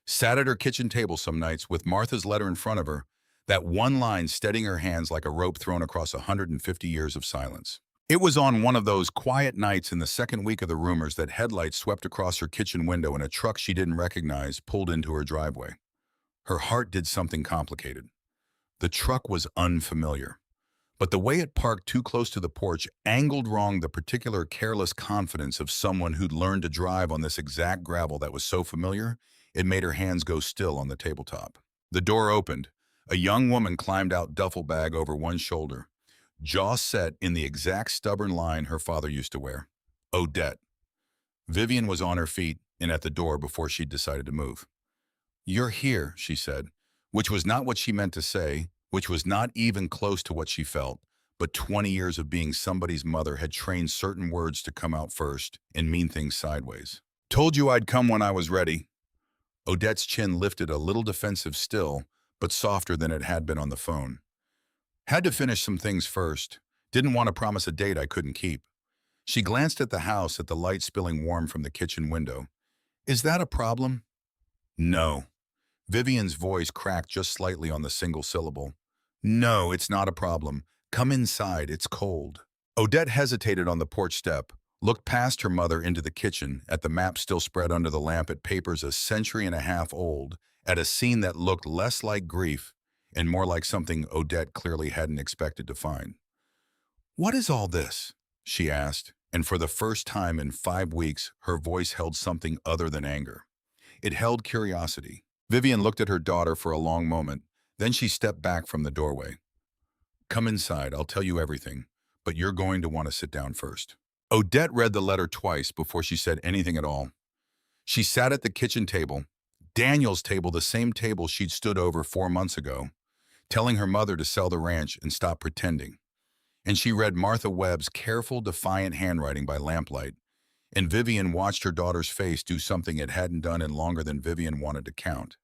Sat at her kitchen table some nights with Martha's letter in front of her, that one line steadying her hands like a rope thrown across 150 years of silence. It was on one of those quiet nights in the second week of the rumors that headlights swept across her kitchen window and a truck she didn't recognize pulled into her driveway. Her heart did something complicated. The truck was unfamiliar, but the way it parked too close to the porch angled wrong the particular careless confidence of someone who'd learned to drive on this exact gravel that was so familiar, it made her hands go still on the tabletop. The door opened. A young woman climbed out, duffel bag over one shoulder, jaw set in the exact stubborn line her father used to wear. Odette. Vivian was on her feet and at the door before she'd decided to move. "You're here," she said, which was not what she meant to say, which was not even close to what she felt, but 20 years of being somebody's mother had trained certain words to come out first and mean things sideways. "Told you I'd come when I was ready." Odette's chin lifted, a little defensive still, but softer than it had been on the phone. "Had to finish some things first. Didn't want to promise a date I couldn't keep." She glanced at the house, at the light spilling warm from the kitchen window. "Is that a problem?" "No." Vivian's voice cracked just slightly on the single syllable. "No, it's not a problem. Come inside, it's cold." Odette hesitated on the porch step, looked past her mother into the kitchen, at the map still spread under the lamp, at papers a century and a half old, at a scene that looked less like grief and more like something Odette clearly hadn't expected to find. "What is all this?" she asked, and for the first time in 5 weeks, her voice held something other than anger. It held curiosity. Vivian looked at her daughter for a long moment, then she stepped back from the doorway. "Come inside, I'll tell you everything, but you're going to want to sit down first." Odette read the letter twice before she said anything at all. She sat at the kitchen table, Daniel's table, the same table she'd stood over 4 months ago, telling her mother to sell the ranch and stop pretending. And she read Martha Webb's careful, defiant handwriting by lamplight, and Vivian watched her daughter's face do something it hadn't done in longer than Vivian wanted to count.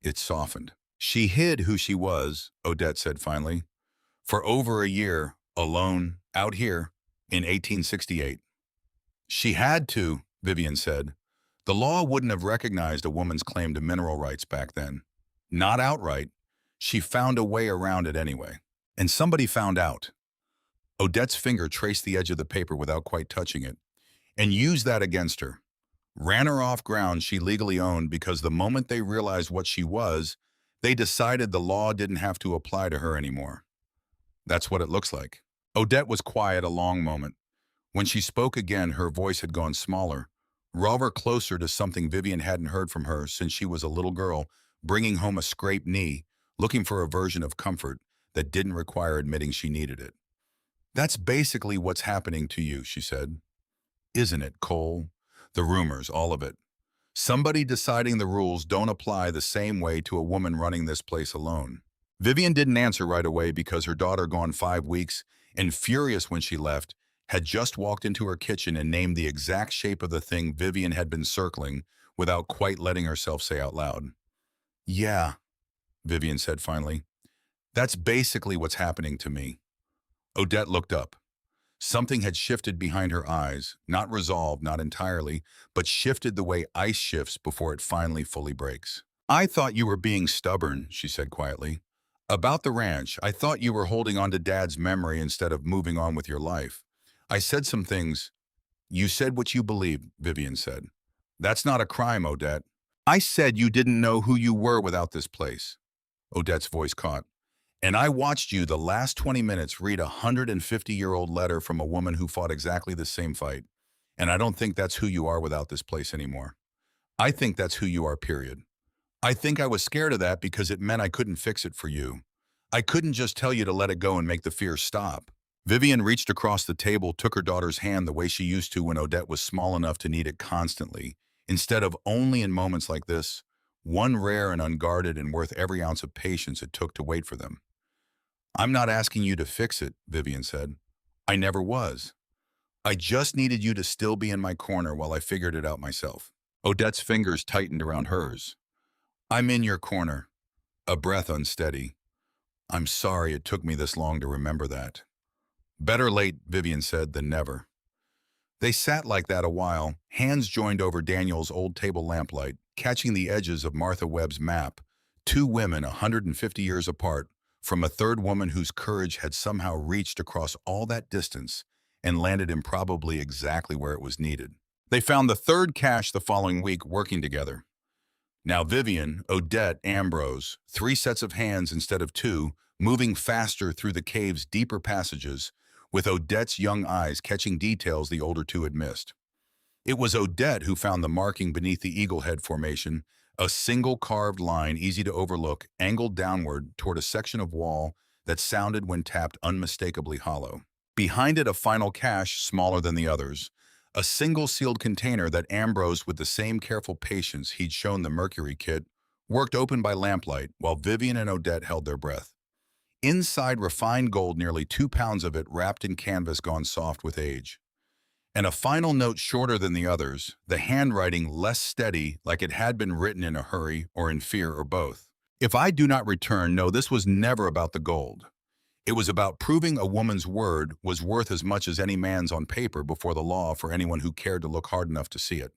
It softened. "She hid who she was," Odette said finally, "for over a year, alone, out here, in 1868. "She had to," Vivian said. "The law wouldn't have recognized a woman's claim to mineral rights back then. Not outright. She found a way around it anyway. And somebody found out." Odette's finger traced the edge of the paper without quite touching it, and used that against her. Ran her off ground she legally owned because the moment they realized what she was, they decided the law didn't have to apply to her anymore. That's what it looks like. Odette was quiet a long moment. When she spoke again, her voice had gone smaller, rather closer to something Vivian hadn't heard from her since she was a little girl, bringing home a scraped knee, looking for a version of comfort that didn't require admitting she needed it. "That's basically what's happening to you," she said. "Isn't it, Cole? The rumors, all of it. Somebody deciding the rules don't apply the same way to a woman running this place alone." Vivian didn't answer right away because her daughter, gone 5 weeks, and furious when she left, had just walked into her kitchen and named the exact shape of the thing Vivian had been circling without quite letting herself say out loud. "Yeah," Vivian said finally. "That's basically what's happening to me." Odette looked up. Something had shifted behind her eyes, not resolved, not entirely, but shifted the way ice shifts before it finally fully breaks. I thought you were being stubborn, she said quietly. About the ranch, I thought you were holding on to Dad's memory instead of moving on with your life. I said some things. You said what you believed, Vivian said. That's not a crime, Odette. I said you didn't know who you were without this place. Odette's voice caught. And I watched you the last 20 minutes read a 150-year-old letter from a woman who fought exactly the same fight. And I don't think that's who you are without this place anymore. I think that's who you are, period. I think I was scared of that because it meant I couldn't fix it for you. I couldn't just tell you to let it go and make the fear stop. Vivian reached across the table, took her daughter's hand the way she used to when Odette was small enough to need it constantly, instead of only in moments like this, one rare and unguarded and worth every ounce of patience it took to wait for them. I'm not asking you to fix it, Vivian said. I never was. I just needed you to still be in my corner while I figured it out myself. Odette's fingers tightened around hers. I'm in your corner, a breath unsteady. I'm sorry it took me this long to remember that. Better late, Vivian said, than never. They sat like that a while, hands joined over Daniel's old table lamplight, catching the edges of Martha Webb's map, two women 150 years apart, from a third woman whose courage had somehow reached across all that distance and landed improbably exactly where it was needed. They found the third cache the following week working together. Now Vivian, Odette, Ambrose, three sets of hands instead of two, moving faster through the cave's deeper passages, with Odette's young eyes catching details the older two had missed. It was Odette who found the marking beneath the eagle head formation, a single carved line easy to overlook, angled downward toward a section of wall that sounded when tapped unmistakably hollow. Behind it, a final cache smaller than the others, a single sealed container that Ambrose, with the same careful patience he'd shown the Mercury kit, worked open by lamplight while Vivian and Odette held their breath. Inside, refined gold, nearly 2 pounds of it wrapped in canvas gone soft with age. And a final note shorter than the others, the handwriting less steady, like it had been written in a hurry or in fear or both. If I do not return, no, this was never about the gold. It was about proving a woman's word was worth as much as any man's on paper before the law for anyone who cared to look hard enough to see it.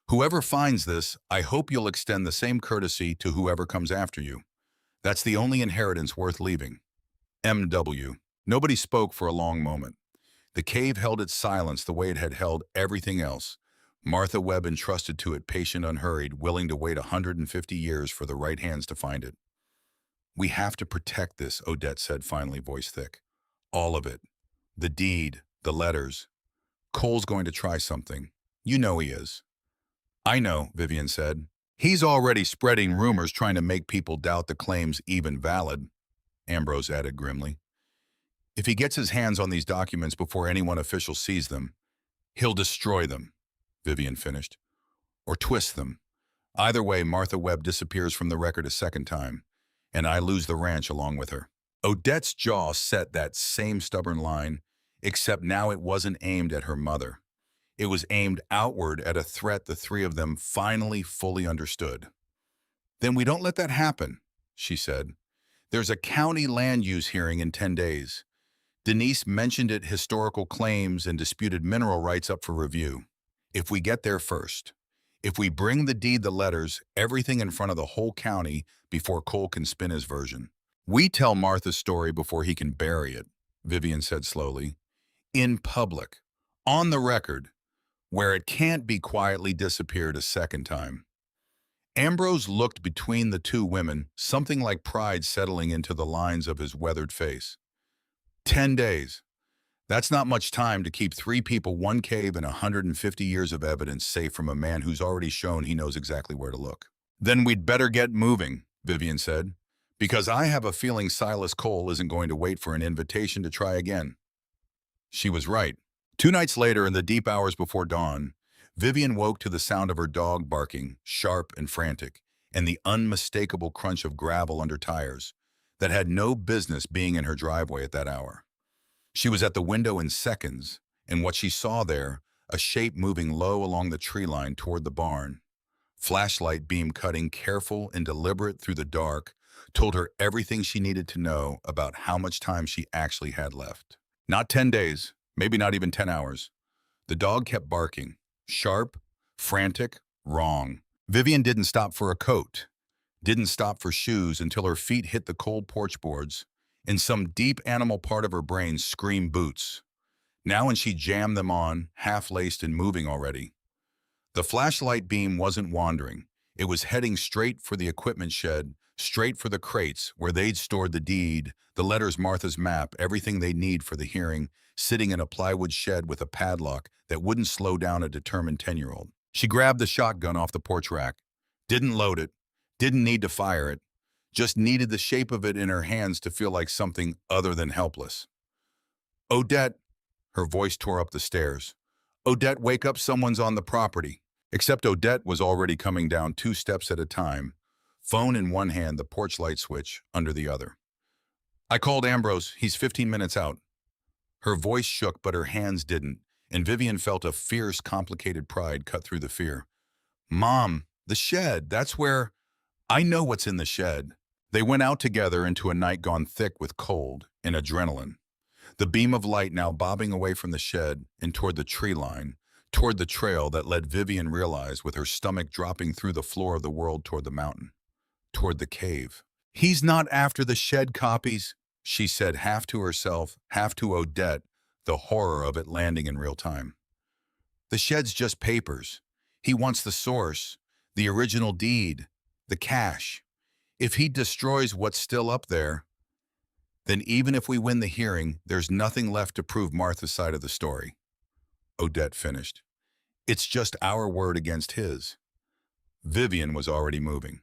Whoever finds this, I hope you'll extend the same courtesy to whoever comes after you. That's the only inheritance worth leaving. M.W. Nobody spoke for a long moment. The cave held its silence the way it had held everything else. Martha Webb entrusted to it, patient, unhurried, willing to wait 150 years for the right hands to find it. We have to protect this, Odette said finally, voice thick. All of it. The deed, the letters. Cole's going to try something. You know he is. I know, Vivian said. He's already spreading rumors trying to make people doubt the claims even valid, Ambrose added grimly. If he gets his hands on these documents before anyone official sees them, he'll destroy them, Vivian finished. Or twist them. Either way, Martha Webb disappears from the record a second time, and I lose the ranch along with her. Odette's jaw set that same stubborn line, except now it wasn't aimed at her mother. It was aimed outward at a threat the three of them finally fully understood. Then we don't let that happen, she said. There's a county land use hearing in 10 days. Denise mentioned it, historical claims and disputed mineral rights up for review. If we get there first, if we bring the deed, the letters, everything in front of the whole county before Cole can spin his version. We tell Martha's story before he can bury it, Vivian said slowly. In public, on the record, where it can't be quietly disappeared a second time. Ambrose looked between the two women, something like pride settling into the lines of his weathered face. 10 days. That's not much time to keep three people, one cave, and 150 years of evidence safe from a man who's already shown he knows exactly where to look. Then we'd better get moving, Vivian said, because I have a feeling Silas Cole isn't going to wait for an invitation to try again. She was right. 2 nights later, in the deep hours before dawn, Vivian woke to the sound of her dog barking, sharp and frantic, and the unmistakable crunch of gravel under tires that had no business being in her driveway at that hour. She was at the window in seconds, and what she saw there, a shape moving low along the tree line toward the barn, flashlight beam cutting careful and deliberate through the dark, told her everything she needed to know about how much time she actually had left. Not 10 days, maybe not even 10 hours. The dog kept barking, sharp, frantic, wrong. Vivian didn't stop for a coat. didn't stop for shoes until her feet hit the cold porch boards, and some deep animal part of her brain screamed boots. Now when she jammed them on, half-laced and moving already. The flashlight beam wasn't wandering. It was heading straight for the equipment shed, straight for the crates where they'd stored the deed, the letters, Martha's map, everything they need for the hearing, sitting in a plywood shed with a padlock that wouldn't slow down a determined 10-year-old. She grabbed the shotgun off the porch rack. Didn't load it. Didn't need to fire it. Just needed the shape of it in her hands to feel like something other than helpless. Odette, her voice tore up the stairs. Odette, wake up, someone's on the property. Except Odette was already coming down 2 steps at a time, phone in one hand, the porch light switch under the other. I called Ambrose. He's 15 minutes out. Her voice shook, but her hands didn't, and Vivian felt a fierce, complicated pride cut through the fear. Mom, the shed, that's where... I know what's in the shed. They went out together into a night gone thick with cold and adrenaline. The beam of light now bobbing away from the shed and toward the tree line, toward the trail that led Vivian realize with her stomach dropping through the floor of the world toward the mountain, toward the cave. He's not after the shed copies, she said, half to herself, half to Odette, the horror of it landing in real time. The shed's just papers. He wants the source, the original deed, the cash. If he destroys what's still up there, then even if we win the hearing, there's nothing left to prove Martha's side of the story. Odette finished. It's just our word against his. Vivian was already moving.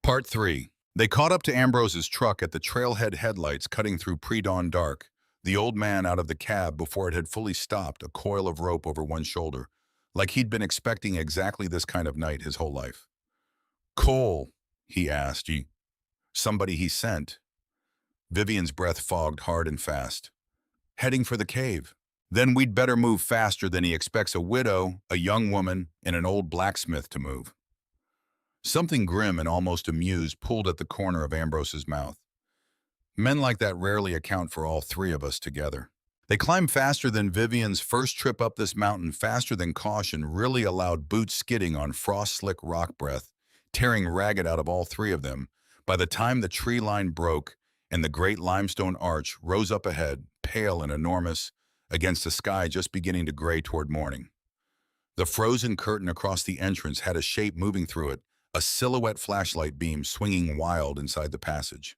Part 3. They caught up to Ambrose's truck at the trailhead, headlights cutting through pre-dawn dark, the old man out of the cab before it had fully stopped, a coil of rope over one shoulder, like he'd been expecting exactly this kind of night his whole life. Cole, he asked. Somebody he sent. Vivian's breath fogged hard and fast. Heading for the cave. Then we'd better move faster than he expects a widow, a young woman, and an old blacksmith to move. Something grim and almost amused pulled at the corner of Ambrose's mouth. Men like that rarely account for all 3 of us together. They climbed faster than Vivian's first trip up this mountain, faster than caution really allowed, boots skidding on frost-slick rock breath, tearing ragged out of all 3 of them. By the time the tree line broke and the great limestone arch rose up ahead, pale and enormous, against a sky just beginning to gray toward morning. The frozen curtain across the entrance had a shape moving through it, a silhouette flashlight beam swinging wild inside the passage.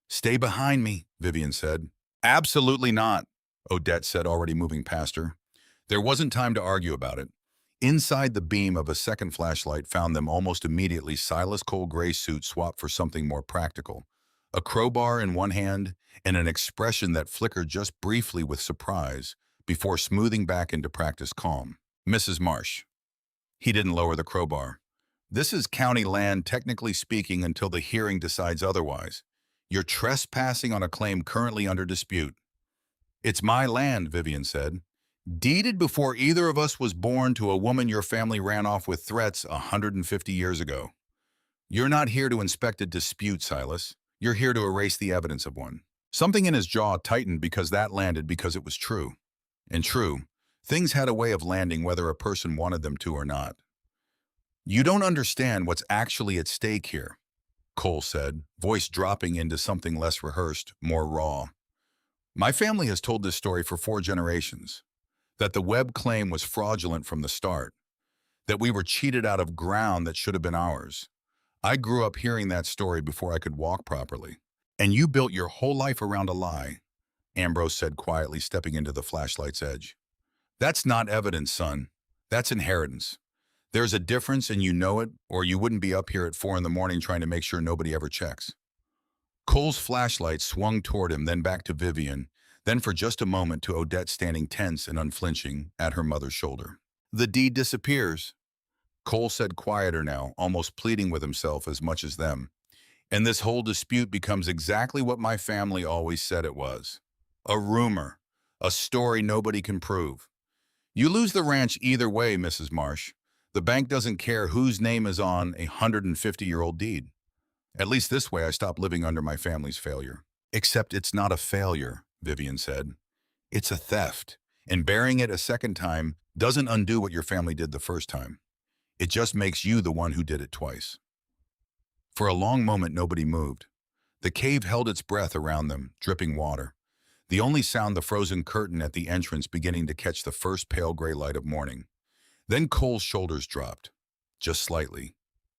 Stay behind me, Vivian said. Absolutely not, Odette said, already moving past her. There wasn't time to argue about it. Inside the beam of a second flashlight found them almost immediately. Silas Cole gray suit swapped for something more practical. A crowbar in one hand and an expression that flickered just briefly with surprise before smoothing back into practiced calm. Mrs. Marsh. He didn't lower the crowbar. This is county land, technically speaking, until the hearing decides otherwise. You're trespassing on a claim currently under dispute. It's my land, Vivian said. Deeded before either of us was born to a woman your family ran off with threats 150 years ago. You're not here to inspect a dispute, Silas. You're here to erase the evidence of one. Something in his jaw tightened because that landed because it was true. And true, things had a way of landing whether a person wanted them to or not. You don't understand what's actually at stake here, Cole said, voice dropping into something less rehearsed, more raw. My family has told this story for 4 generations, that the Webb claim was fraudulent from the start, that we were cheated out of ground that should have been ours. I grew up hearing that story before I could walk properly. And you built your whole life around a lie, Ambrose said quietly, stepping into the flashlight's edge. That's not evidence, son. That's inheritance. There's a difference and you know it, or you wouldn't be up here at 4 in the morning trying to make sure nobody ever checks. Cole's flashlight swung toward him, then back to Vivian, then for just a moment to Odette standing tense and unflinching at her mother's shoulder. The deed disappears, Cole said, quieter now, almost pleading with himself as much as them. And this whole dispute becomes exactly what my family always said it was. A rumor, a story nobody can prove. You lose the ranch either way, Mrs. Marsh. The bank doesn't care whose name is on a 150-year-old deed. At least this way I stop living under my family's failure. Except it's not a failure, Vivian said. It's a theft, and bearing it a second time doesn't undo what your family did the first time. It just makes you the one who did it twice. For a long moment, nobody moved. The cave held its breath around them, dripping water. The only sound the frozen curtain at the entrance beginning to catch the first pale gray light of morning. Then Cole's shoulders dropped. Just slightly.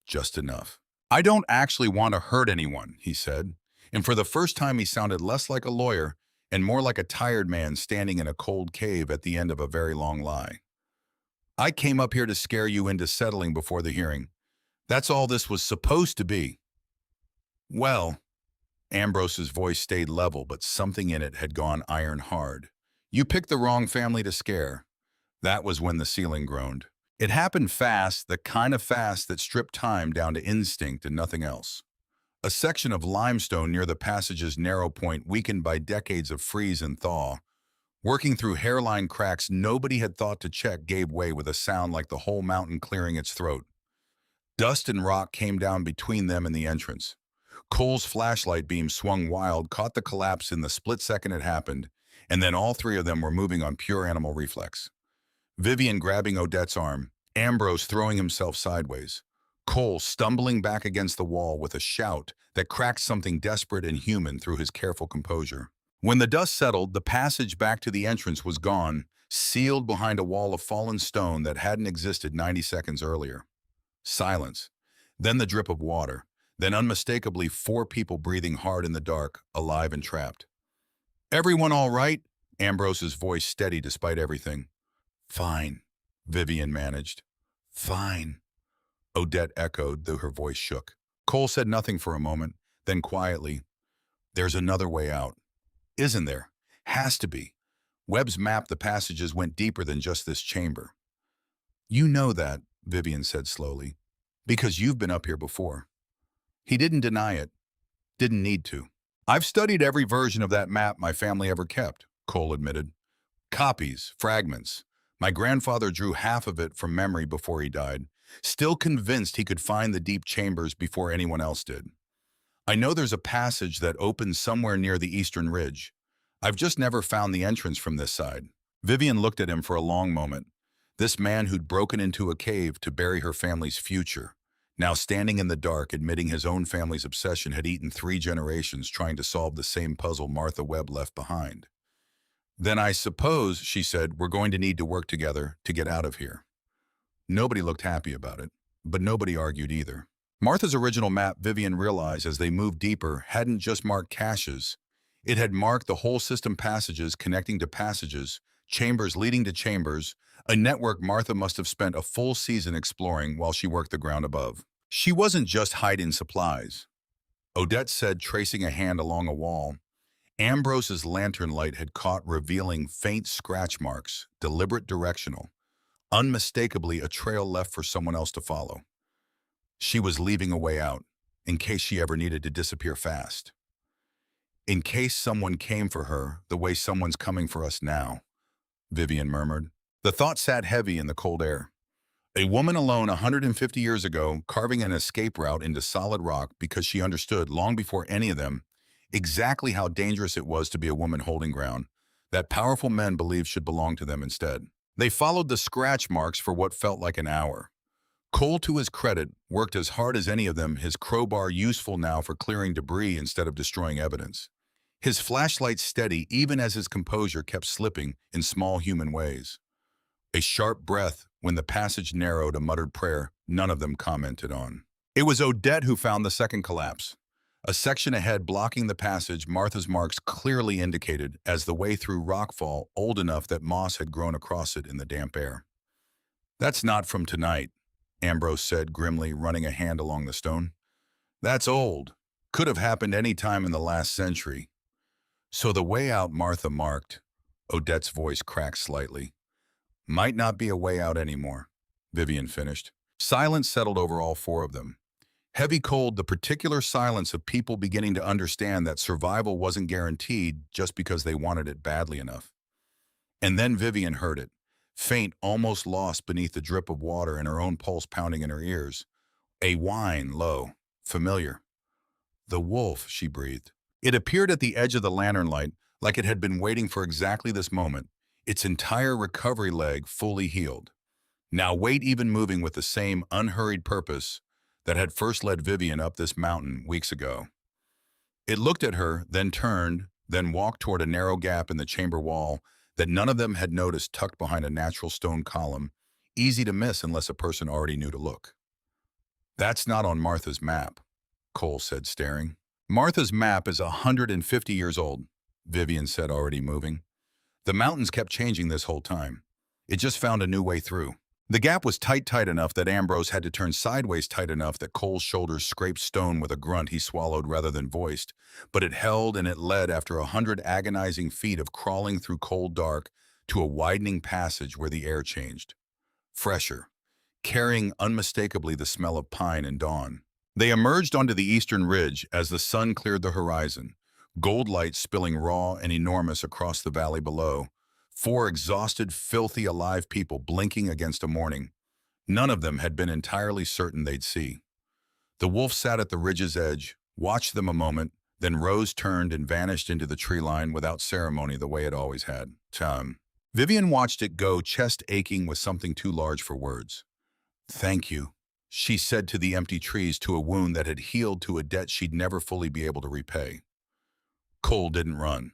Just enough. "I don't actually want to hurt anyone," he said. And for the first time he sounded less like a lawyer and more like a tired man standing in a cold cave at the end of a very long lie. "I came up here to scare you into settling before the hearing. That's all this was supposed to be." "Well," Ambrose's voice stayed level, but something in it had gone iron hard. "You picked the wrong family to scare." That was when the ceiling groaned. It happened fast, the kind of fast that stripped time down to instinct and nothing else. A section of limestone near the passage's narrow point, weakened by decades of freeze and thaw, working through hairline cracks nobody had thought to check, gave way with a sound like the whole mountain clearing its throat. Dust and rock came down between them and the entrance. Cole's flashlight beam swung wild, caught the collapse in the split second it happened, and then all three of them were moving on pure animal reflex. Vivian grabbing Odette's arm, Ambrose throwing himself sideways, Cole stumbling back against the wall with a shout that cracked something desperate and human through his careful composure. When the dust settled, the passage back to the entrance was gone, sealed behind a wall of fallen stone that hadn't existed 90 seconds earlier. Silence, then the drip of water, then unmistakably 4 people breathing hard in the dark, alive and trapped. "Everyone all right?" Ambrose's voice steady despite everything. "Fine," Vivian managed. "Fine," Odette echoed, though her voice shook. Cole said nothing for a moment, then quietly, "There's another way out." "Isn't there?" "Has to be. Webb's map the passages went deeper than just this chamber." "You know that," Vivian said slowly, "because you've been up here before." He didn't deny it. Didn't need to. "I've studied every version of that map my family ever kept," Cole admitted. "Copies, fragments. My grandfather drew half of it from memory before he died, still convinced he could find the deep chambers before anyone else did. I know there's a passage that opens somewhere near the eastern ridge. I've just never found the entrance from this side." Vivian looked at him for a long moment. This man who'd broken into a cave to bury her family's future, now standing in the dark, admitting his own family's obsession had eaten 3 generations trying to solve the same puzzle Martha Webb left behind. "Then I suppose," she said, "we're going to need to work together to get out of here." Nobody looked happy about it, but nobody argued either. Martha's original map, Vivian realized as they moved deeper, hadn't just marked caches. It had marked the whole system, passages connecting to passages, chambers leading to chambers, a network Martha must have spent a full season exploring while she worked the ground above. She wasn't just hiding supplies. Odette said, tracing a hand along a wall. Ambrose's lantern light had caught, revealing faint scratch marks, deliberate, directional, unmistakably a trail left for someone else to follow. She was leaving a way out, in case she ever needed to disappear fast. "In case someone came for her the way someone's coming for us now," Vivian murmured. The thought sat heavy in the cold air. A woman alone 150 years ago, carving an escape route into solid rock because she understood, long before any of them, exactly how dangerous it was to be a woman holding ground that powerful men believed should belong to them instead. They followed the scratch marks for what felt like an hour. Cole, to his credit, worked as hard as any of them, his crowbar useful now for clearing debris instead of destroying evidence. His flashlight steady even as his composure kept slipping in small human ways. A sharp breath when the passage narrowed, a muttered prayer none of them commented on. It was Odette who found the second collapse. A section ahead blocking the passage, Martha's marks clearly indicated as the way through rockfall old enough that moss had grown across it in the damp air. "That's not from tonight," Ambrose said grimly, running a hand along the stone. "That's old. Could have happened any time in the last century." "So the way out Martha marked," Odette's voice cracked slightly, "might not be a way out anymore," Vivian finished. Silence settled over all 4 of them. Heavy cold, the particular silence of people beginning to understand that survival wasn't guaranteed just because they wanted it badly enough. And then Vivian heard it, faint, almost lost beneath the drip of water and her own pulse pounding in her ears. A whine, low, familiar. "The wolf," she breathed. It appeared at the edge of the lantern light, like it had been waiting for exactly this moment, its entire recovery leg fully healed. Now weight even moving with the same unhurried purpose, that had first led Vivian up this mountain weeks ago. It looked at her, then turned, then walked toward a narrow gap in the chamber wall that none of them had noticed tucked behind a natural stone column, easy to miss unless a person already knew to look. That's not on Martha's map, Cole said, staring. Martha's map is 150 years old, Vivian said, already moving. The mountains kept changing this whole time. It just found a new way through. The gap was tight enough that Ambrose had to turn sideways, tight enough that Cole's shoulders scraped stone with a grunt he swallowed rather than voiced. But it held and it led after 100 agonizing feet of crawling through cold dark to a widening passage where the air changed. Fresher, carrying unmistakably the smell of pine and dawn. They emerged onto the eastern ridge as the sun cleared the horizon, gold light spilling raw and enormous across the valley below. 4 exhausted, filthy, alive people blinking against a morning none of them had been entirely certain they'd see. The wolf sat at the ridge's edge, watched them a moment, then rose, turned, and vanished into the tree line without ceremony the way it always had. Vivian watched it go, chest aching with something too large for words. "Thank you," she said to the empty trees, to a wound that had healed to a debt she'd never fully be able to repay. Cole didn't run.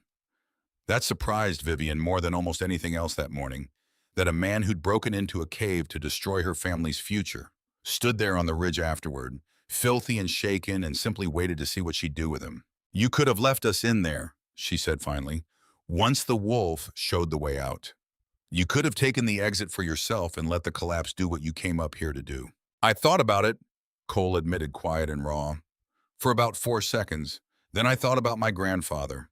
That surprised Vivian more than almost anything else that morning, that a man who'd broken into a cave to destroy her family's future stood there on the ridge afterward, filthy and shaken, and simply waited to see what she'd do with him. "You could have left us in there," she said finally, "once the wolf showed the way out. You could have taken the exit for yourself and let the collapse do what you came up here to do." "I thought about it," Cole admitted, quiet and raw, "for about 4 seconds. Then I thought about my grandfather,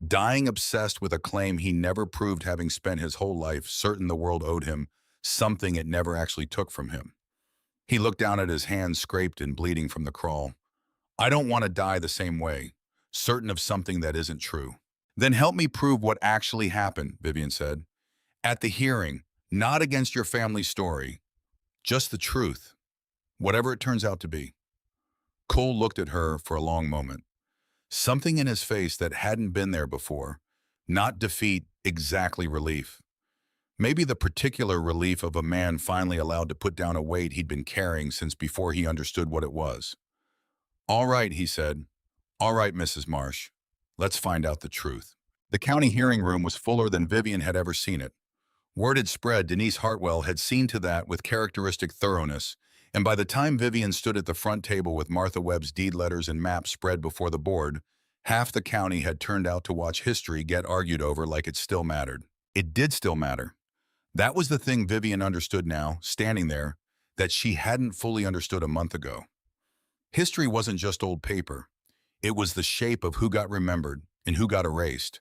dying obsessed with a claim he never proved, having spent his whole life certain the world owed him something it never actually took from him." He looked down at his hands, scraped and bleeding from the crawl. "I don't want to die the same way, certain of something that isn't true." "Then help me prove what actually happened," Vivian said. "At the hearing, not against your family's story, just the truth, whatever it turns out to be." Cole looked at her for a long moment. Something in his face that hadn't been there before. Not defeat, exactly relief. Maybe the particular relief of a man finally allowed to put down a weight he'd been carrying since before he understood what it was. "All right," he said. "All right, Mrs. Marsh. Let's find out the truth." The county hearing room was fuller than Vivian had ever seen it. Word had spread Denise Hartwell had seen to that with characteristic thoroughness, and by the time Vivian stood at the front table with Martha Webb's deed letters and maps spread before the board, half the county had turned out to watch history get argued over like it still mattered. It did still matter. That was the thing Vivian understood now, standing there, that she hadn't fully understood a month ago. History wasn't just old paper. It was the shape of who got remembered and who got erased.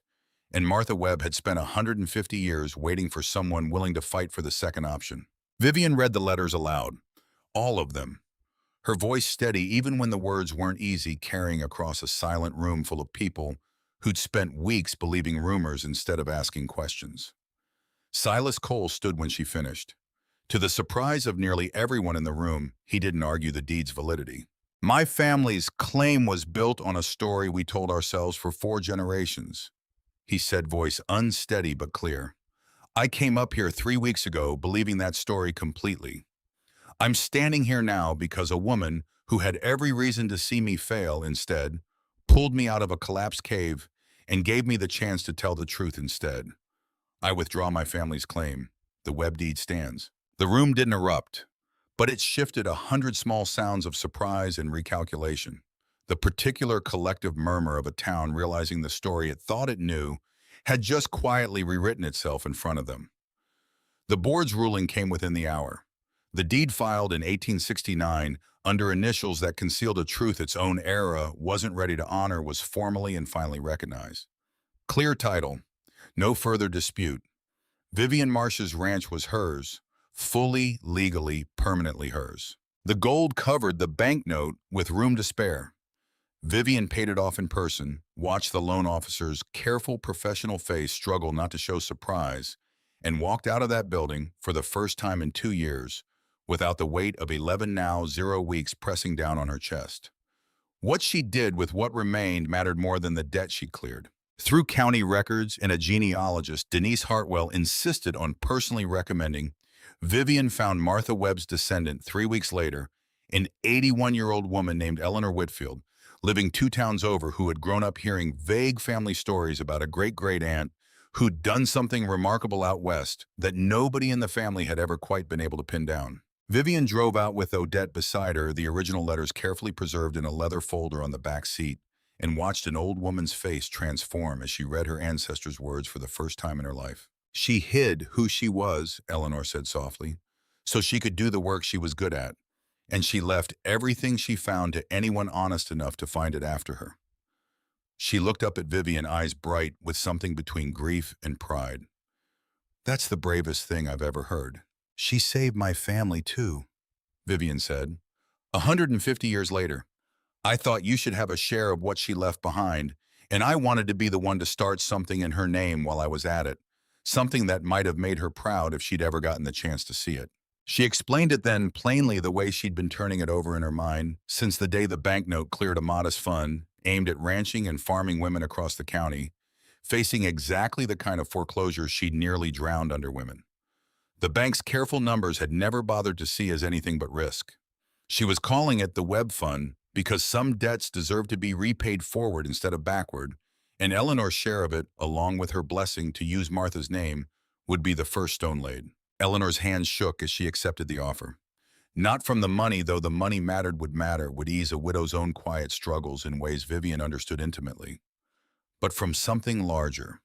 And Martha Webb had spent 150 years waiting for someone willing to fight for the second option. Vivian read the letters aloud. All of them. Her voice steady even when the words weren't easy, carrying across a silent room full of people who'd spent weeks believing rumors instead of asking questions. Silas Cole stood when she finished. To the surprise of nearly everyone in the room, he didn't argue the deed's validity. "My family's claim was built on a story we told ourselves for 4 generations, he said, voice unsteady but clear. "I came up here 3 weeks ago believing that story completely. I'm standing here now because a woman who had every reason to see me fail instead pulled me out of a collapsed cave and gave me the chance to tell the truth instead. I withdraw my family's claim. The Webb deed stands." The room didn't erupt, but it shifted 100 small sounds of surprise and recalculation. The particular collective murmur of a town realizing the story it thought it knew had just quietly rewritten itself in front of them. The board's ruling came within the hour. The deed, filed in 1869 under initials that concealed a truth its own era wasn't ready to honor, was formally and finally recognized. Clear title. No further dispute. Vivian Marsh's ranch was hers, fully, legally, permanently hers. The gold covered the banknote with room to spare. Vivian paid it off in person, watched the loan officer's careful professional face struggle not to show surprise, and walked out of that building for the first time in 2 years without the weight of 11 now 0 weeks pressing down on her chest. What she did with what remained mattered more than the debt she cleared. Through county records and a genealogist, Denise Hartwell insisted on personally recommending Vivian found Martha Webb's descendant 3 weeks later an 81-year-old woman named Eleanor Whitfield, living 2 towns over, who had grown up hearing vague family stories about a great-great-aunt who'd done something remarkable out west that nobody in the family had ever quite been able to pin down. Vivian drove out with Odette beside her, the original letters carefully preserved in a leather folder on the back seat, and watched an old woman's face transform as she read her ancestors' words for the first time in her life. She hid who she was, Eleanor said softly, so she could do the work she was good at, and she left everything she found to anyone honest enough to find it after her. She looked up at Vivian, eyes bright with something between grief and pride. That's the bravest thing I've ever heard. She saved my family too, Vivian said. 150 years later, I thought you should have a share of what she left behind, and I wanted to be the one to start something in her name while I was at it, something that might have made her proud if she'd ever gotten the chance to see it. She explained it then plainly, the way she'd been turning it over in her mind since the day the banknote cleared a modest fund aimed at ranching and farming women across the county, facing exactly the kind of foreclosures she'd nearly drowned under women. The bank's careful numbers had never bothered to see as anything but risk. She was calling it the Webb Fund because some debts deserved to be repaid forward instead of backward, and Eleanor's share of it, along with her blessing to use Martha's name, would be the first stone laid. Eleanor's hands shook as she accepted the offer. Not from the money, though the money would ease a widow's own quiet struggles in ways Vivian understood intimately, but from something larger,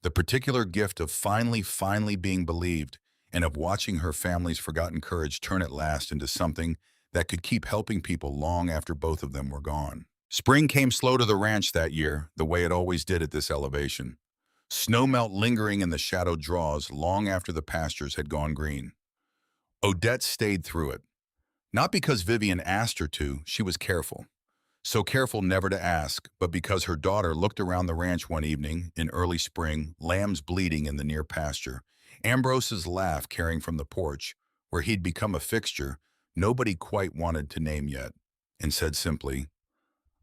the particular gift of finally being believed, and of watching her family's forgotten courage turn at last into something that could keep helping people long after both of them were gone. Spring came slow to the ranch that year, the way it always did at this elevation. Snowmelt lingering in the shadowed draws long after the pastures had gone green. Odette stayed through it. Not because Vivian asked her to, she was careful. So careful never to ask, but because her daughter looked around the ranch one evening in early spring, lambs bleating in the near pasture, Ambrose's laugh carrying from the porch, where he'd become a fixture nobody quite wanted to name yet, and said simply,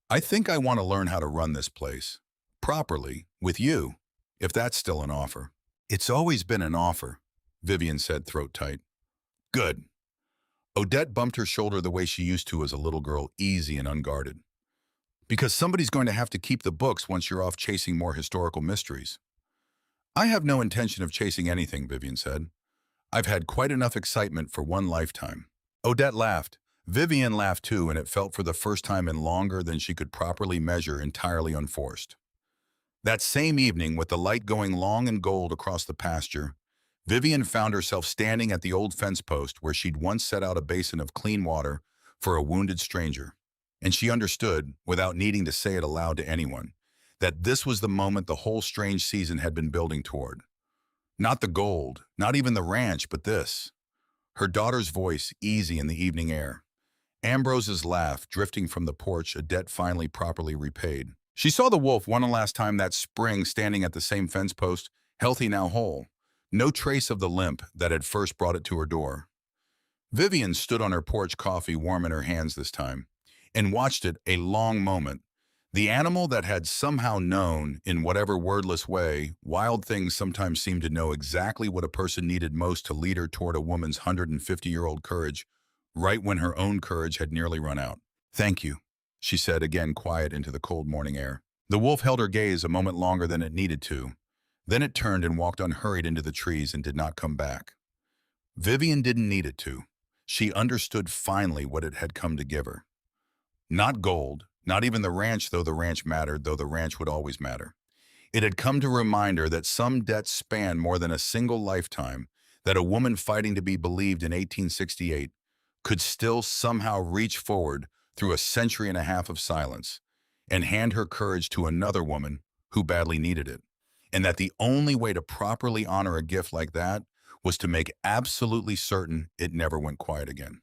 I think I want to learn how to run this place. Properly, with you, if that's still an offer. It's always been an offer, Vivian said, throat tight. Good. Odette bumped her shoulder the way she used to as a little girl, easy and unguarded. Because somebody's going to have to keep the books once you're off chasing more historical mysteries. I have no intention of chasing anything, Vivian said. I've had quite enough excitement for one lifetime. Odette laughed. Vivian laughed too, and it felt for the first time in longer than she could properly measure entirely unforced. That same evening, with the light going long and gold across the pasture, Vivian found herself standing at the old fence post where she'd once set out a basin of clean water for a wounded stranger. And she understood, without needing to say it aloud to anyone, that this was the moment the whole strange season had been building toward. Not the gold, not even the ranch, but this. Her daughter's voice, easy in the evening air. Ambrose's laugh, drifting from the porch, a debt finally properly repaid. She saw the wolf one last time that spring, standing at the same fence post, healthy now whole. No trace of the limp that had first brought it to her door. Vivian stood on her porch, coffee warm in her hands this time, and watched it a long moment. The animal that had somehow known, in whatever wordless way, wild things sometimes seem to know exactly what a person needed most to lead her toward a woman's 150-year-old courage, right when her own courage had nearly run out. Thank you, she said, again quiet into the cold morning air. The wolf held her gaze a moment longer than it needed to. Then it turned and walked unhurried into the trees and did not come back. Vivian didn't need it to. She understood finally what it had come to give her. Not gold, not even the ranch, though the ranch mattered, though the ranch would always matter. It had come to remind her that some debts span more than a single lifetime, that a woman fighting to be believed in 1868 could still somehow reach forward through a century and a half of silence and hand her courage to another woman who badly needed it. And that the only way to properly honor a gift like that was to make absolutely certain it never went quiet again.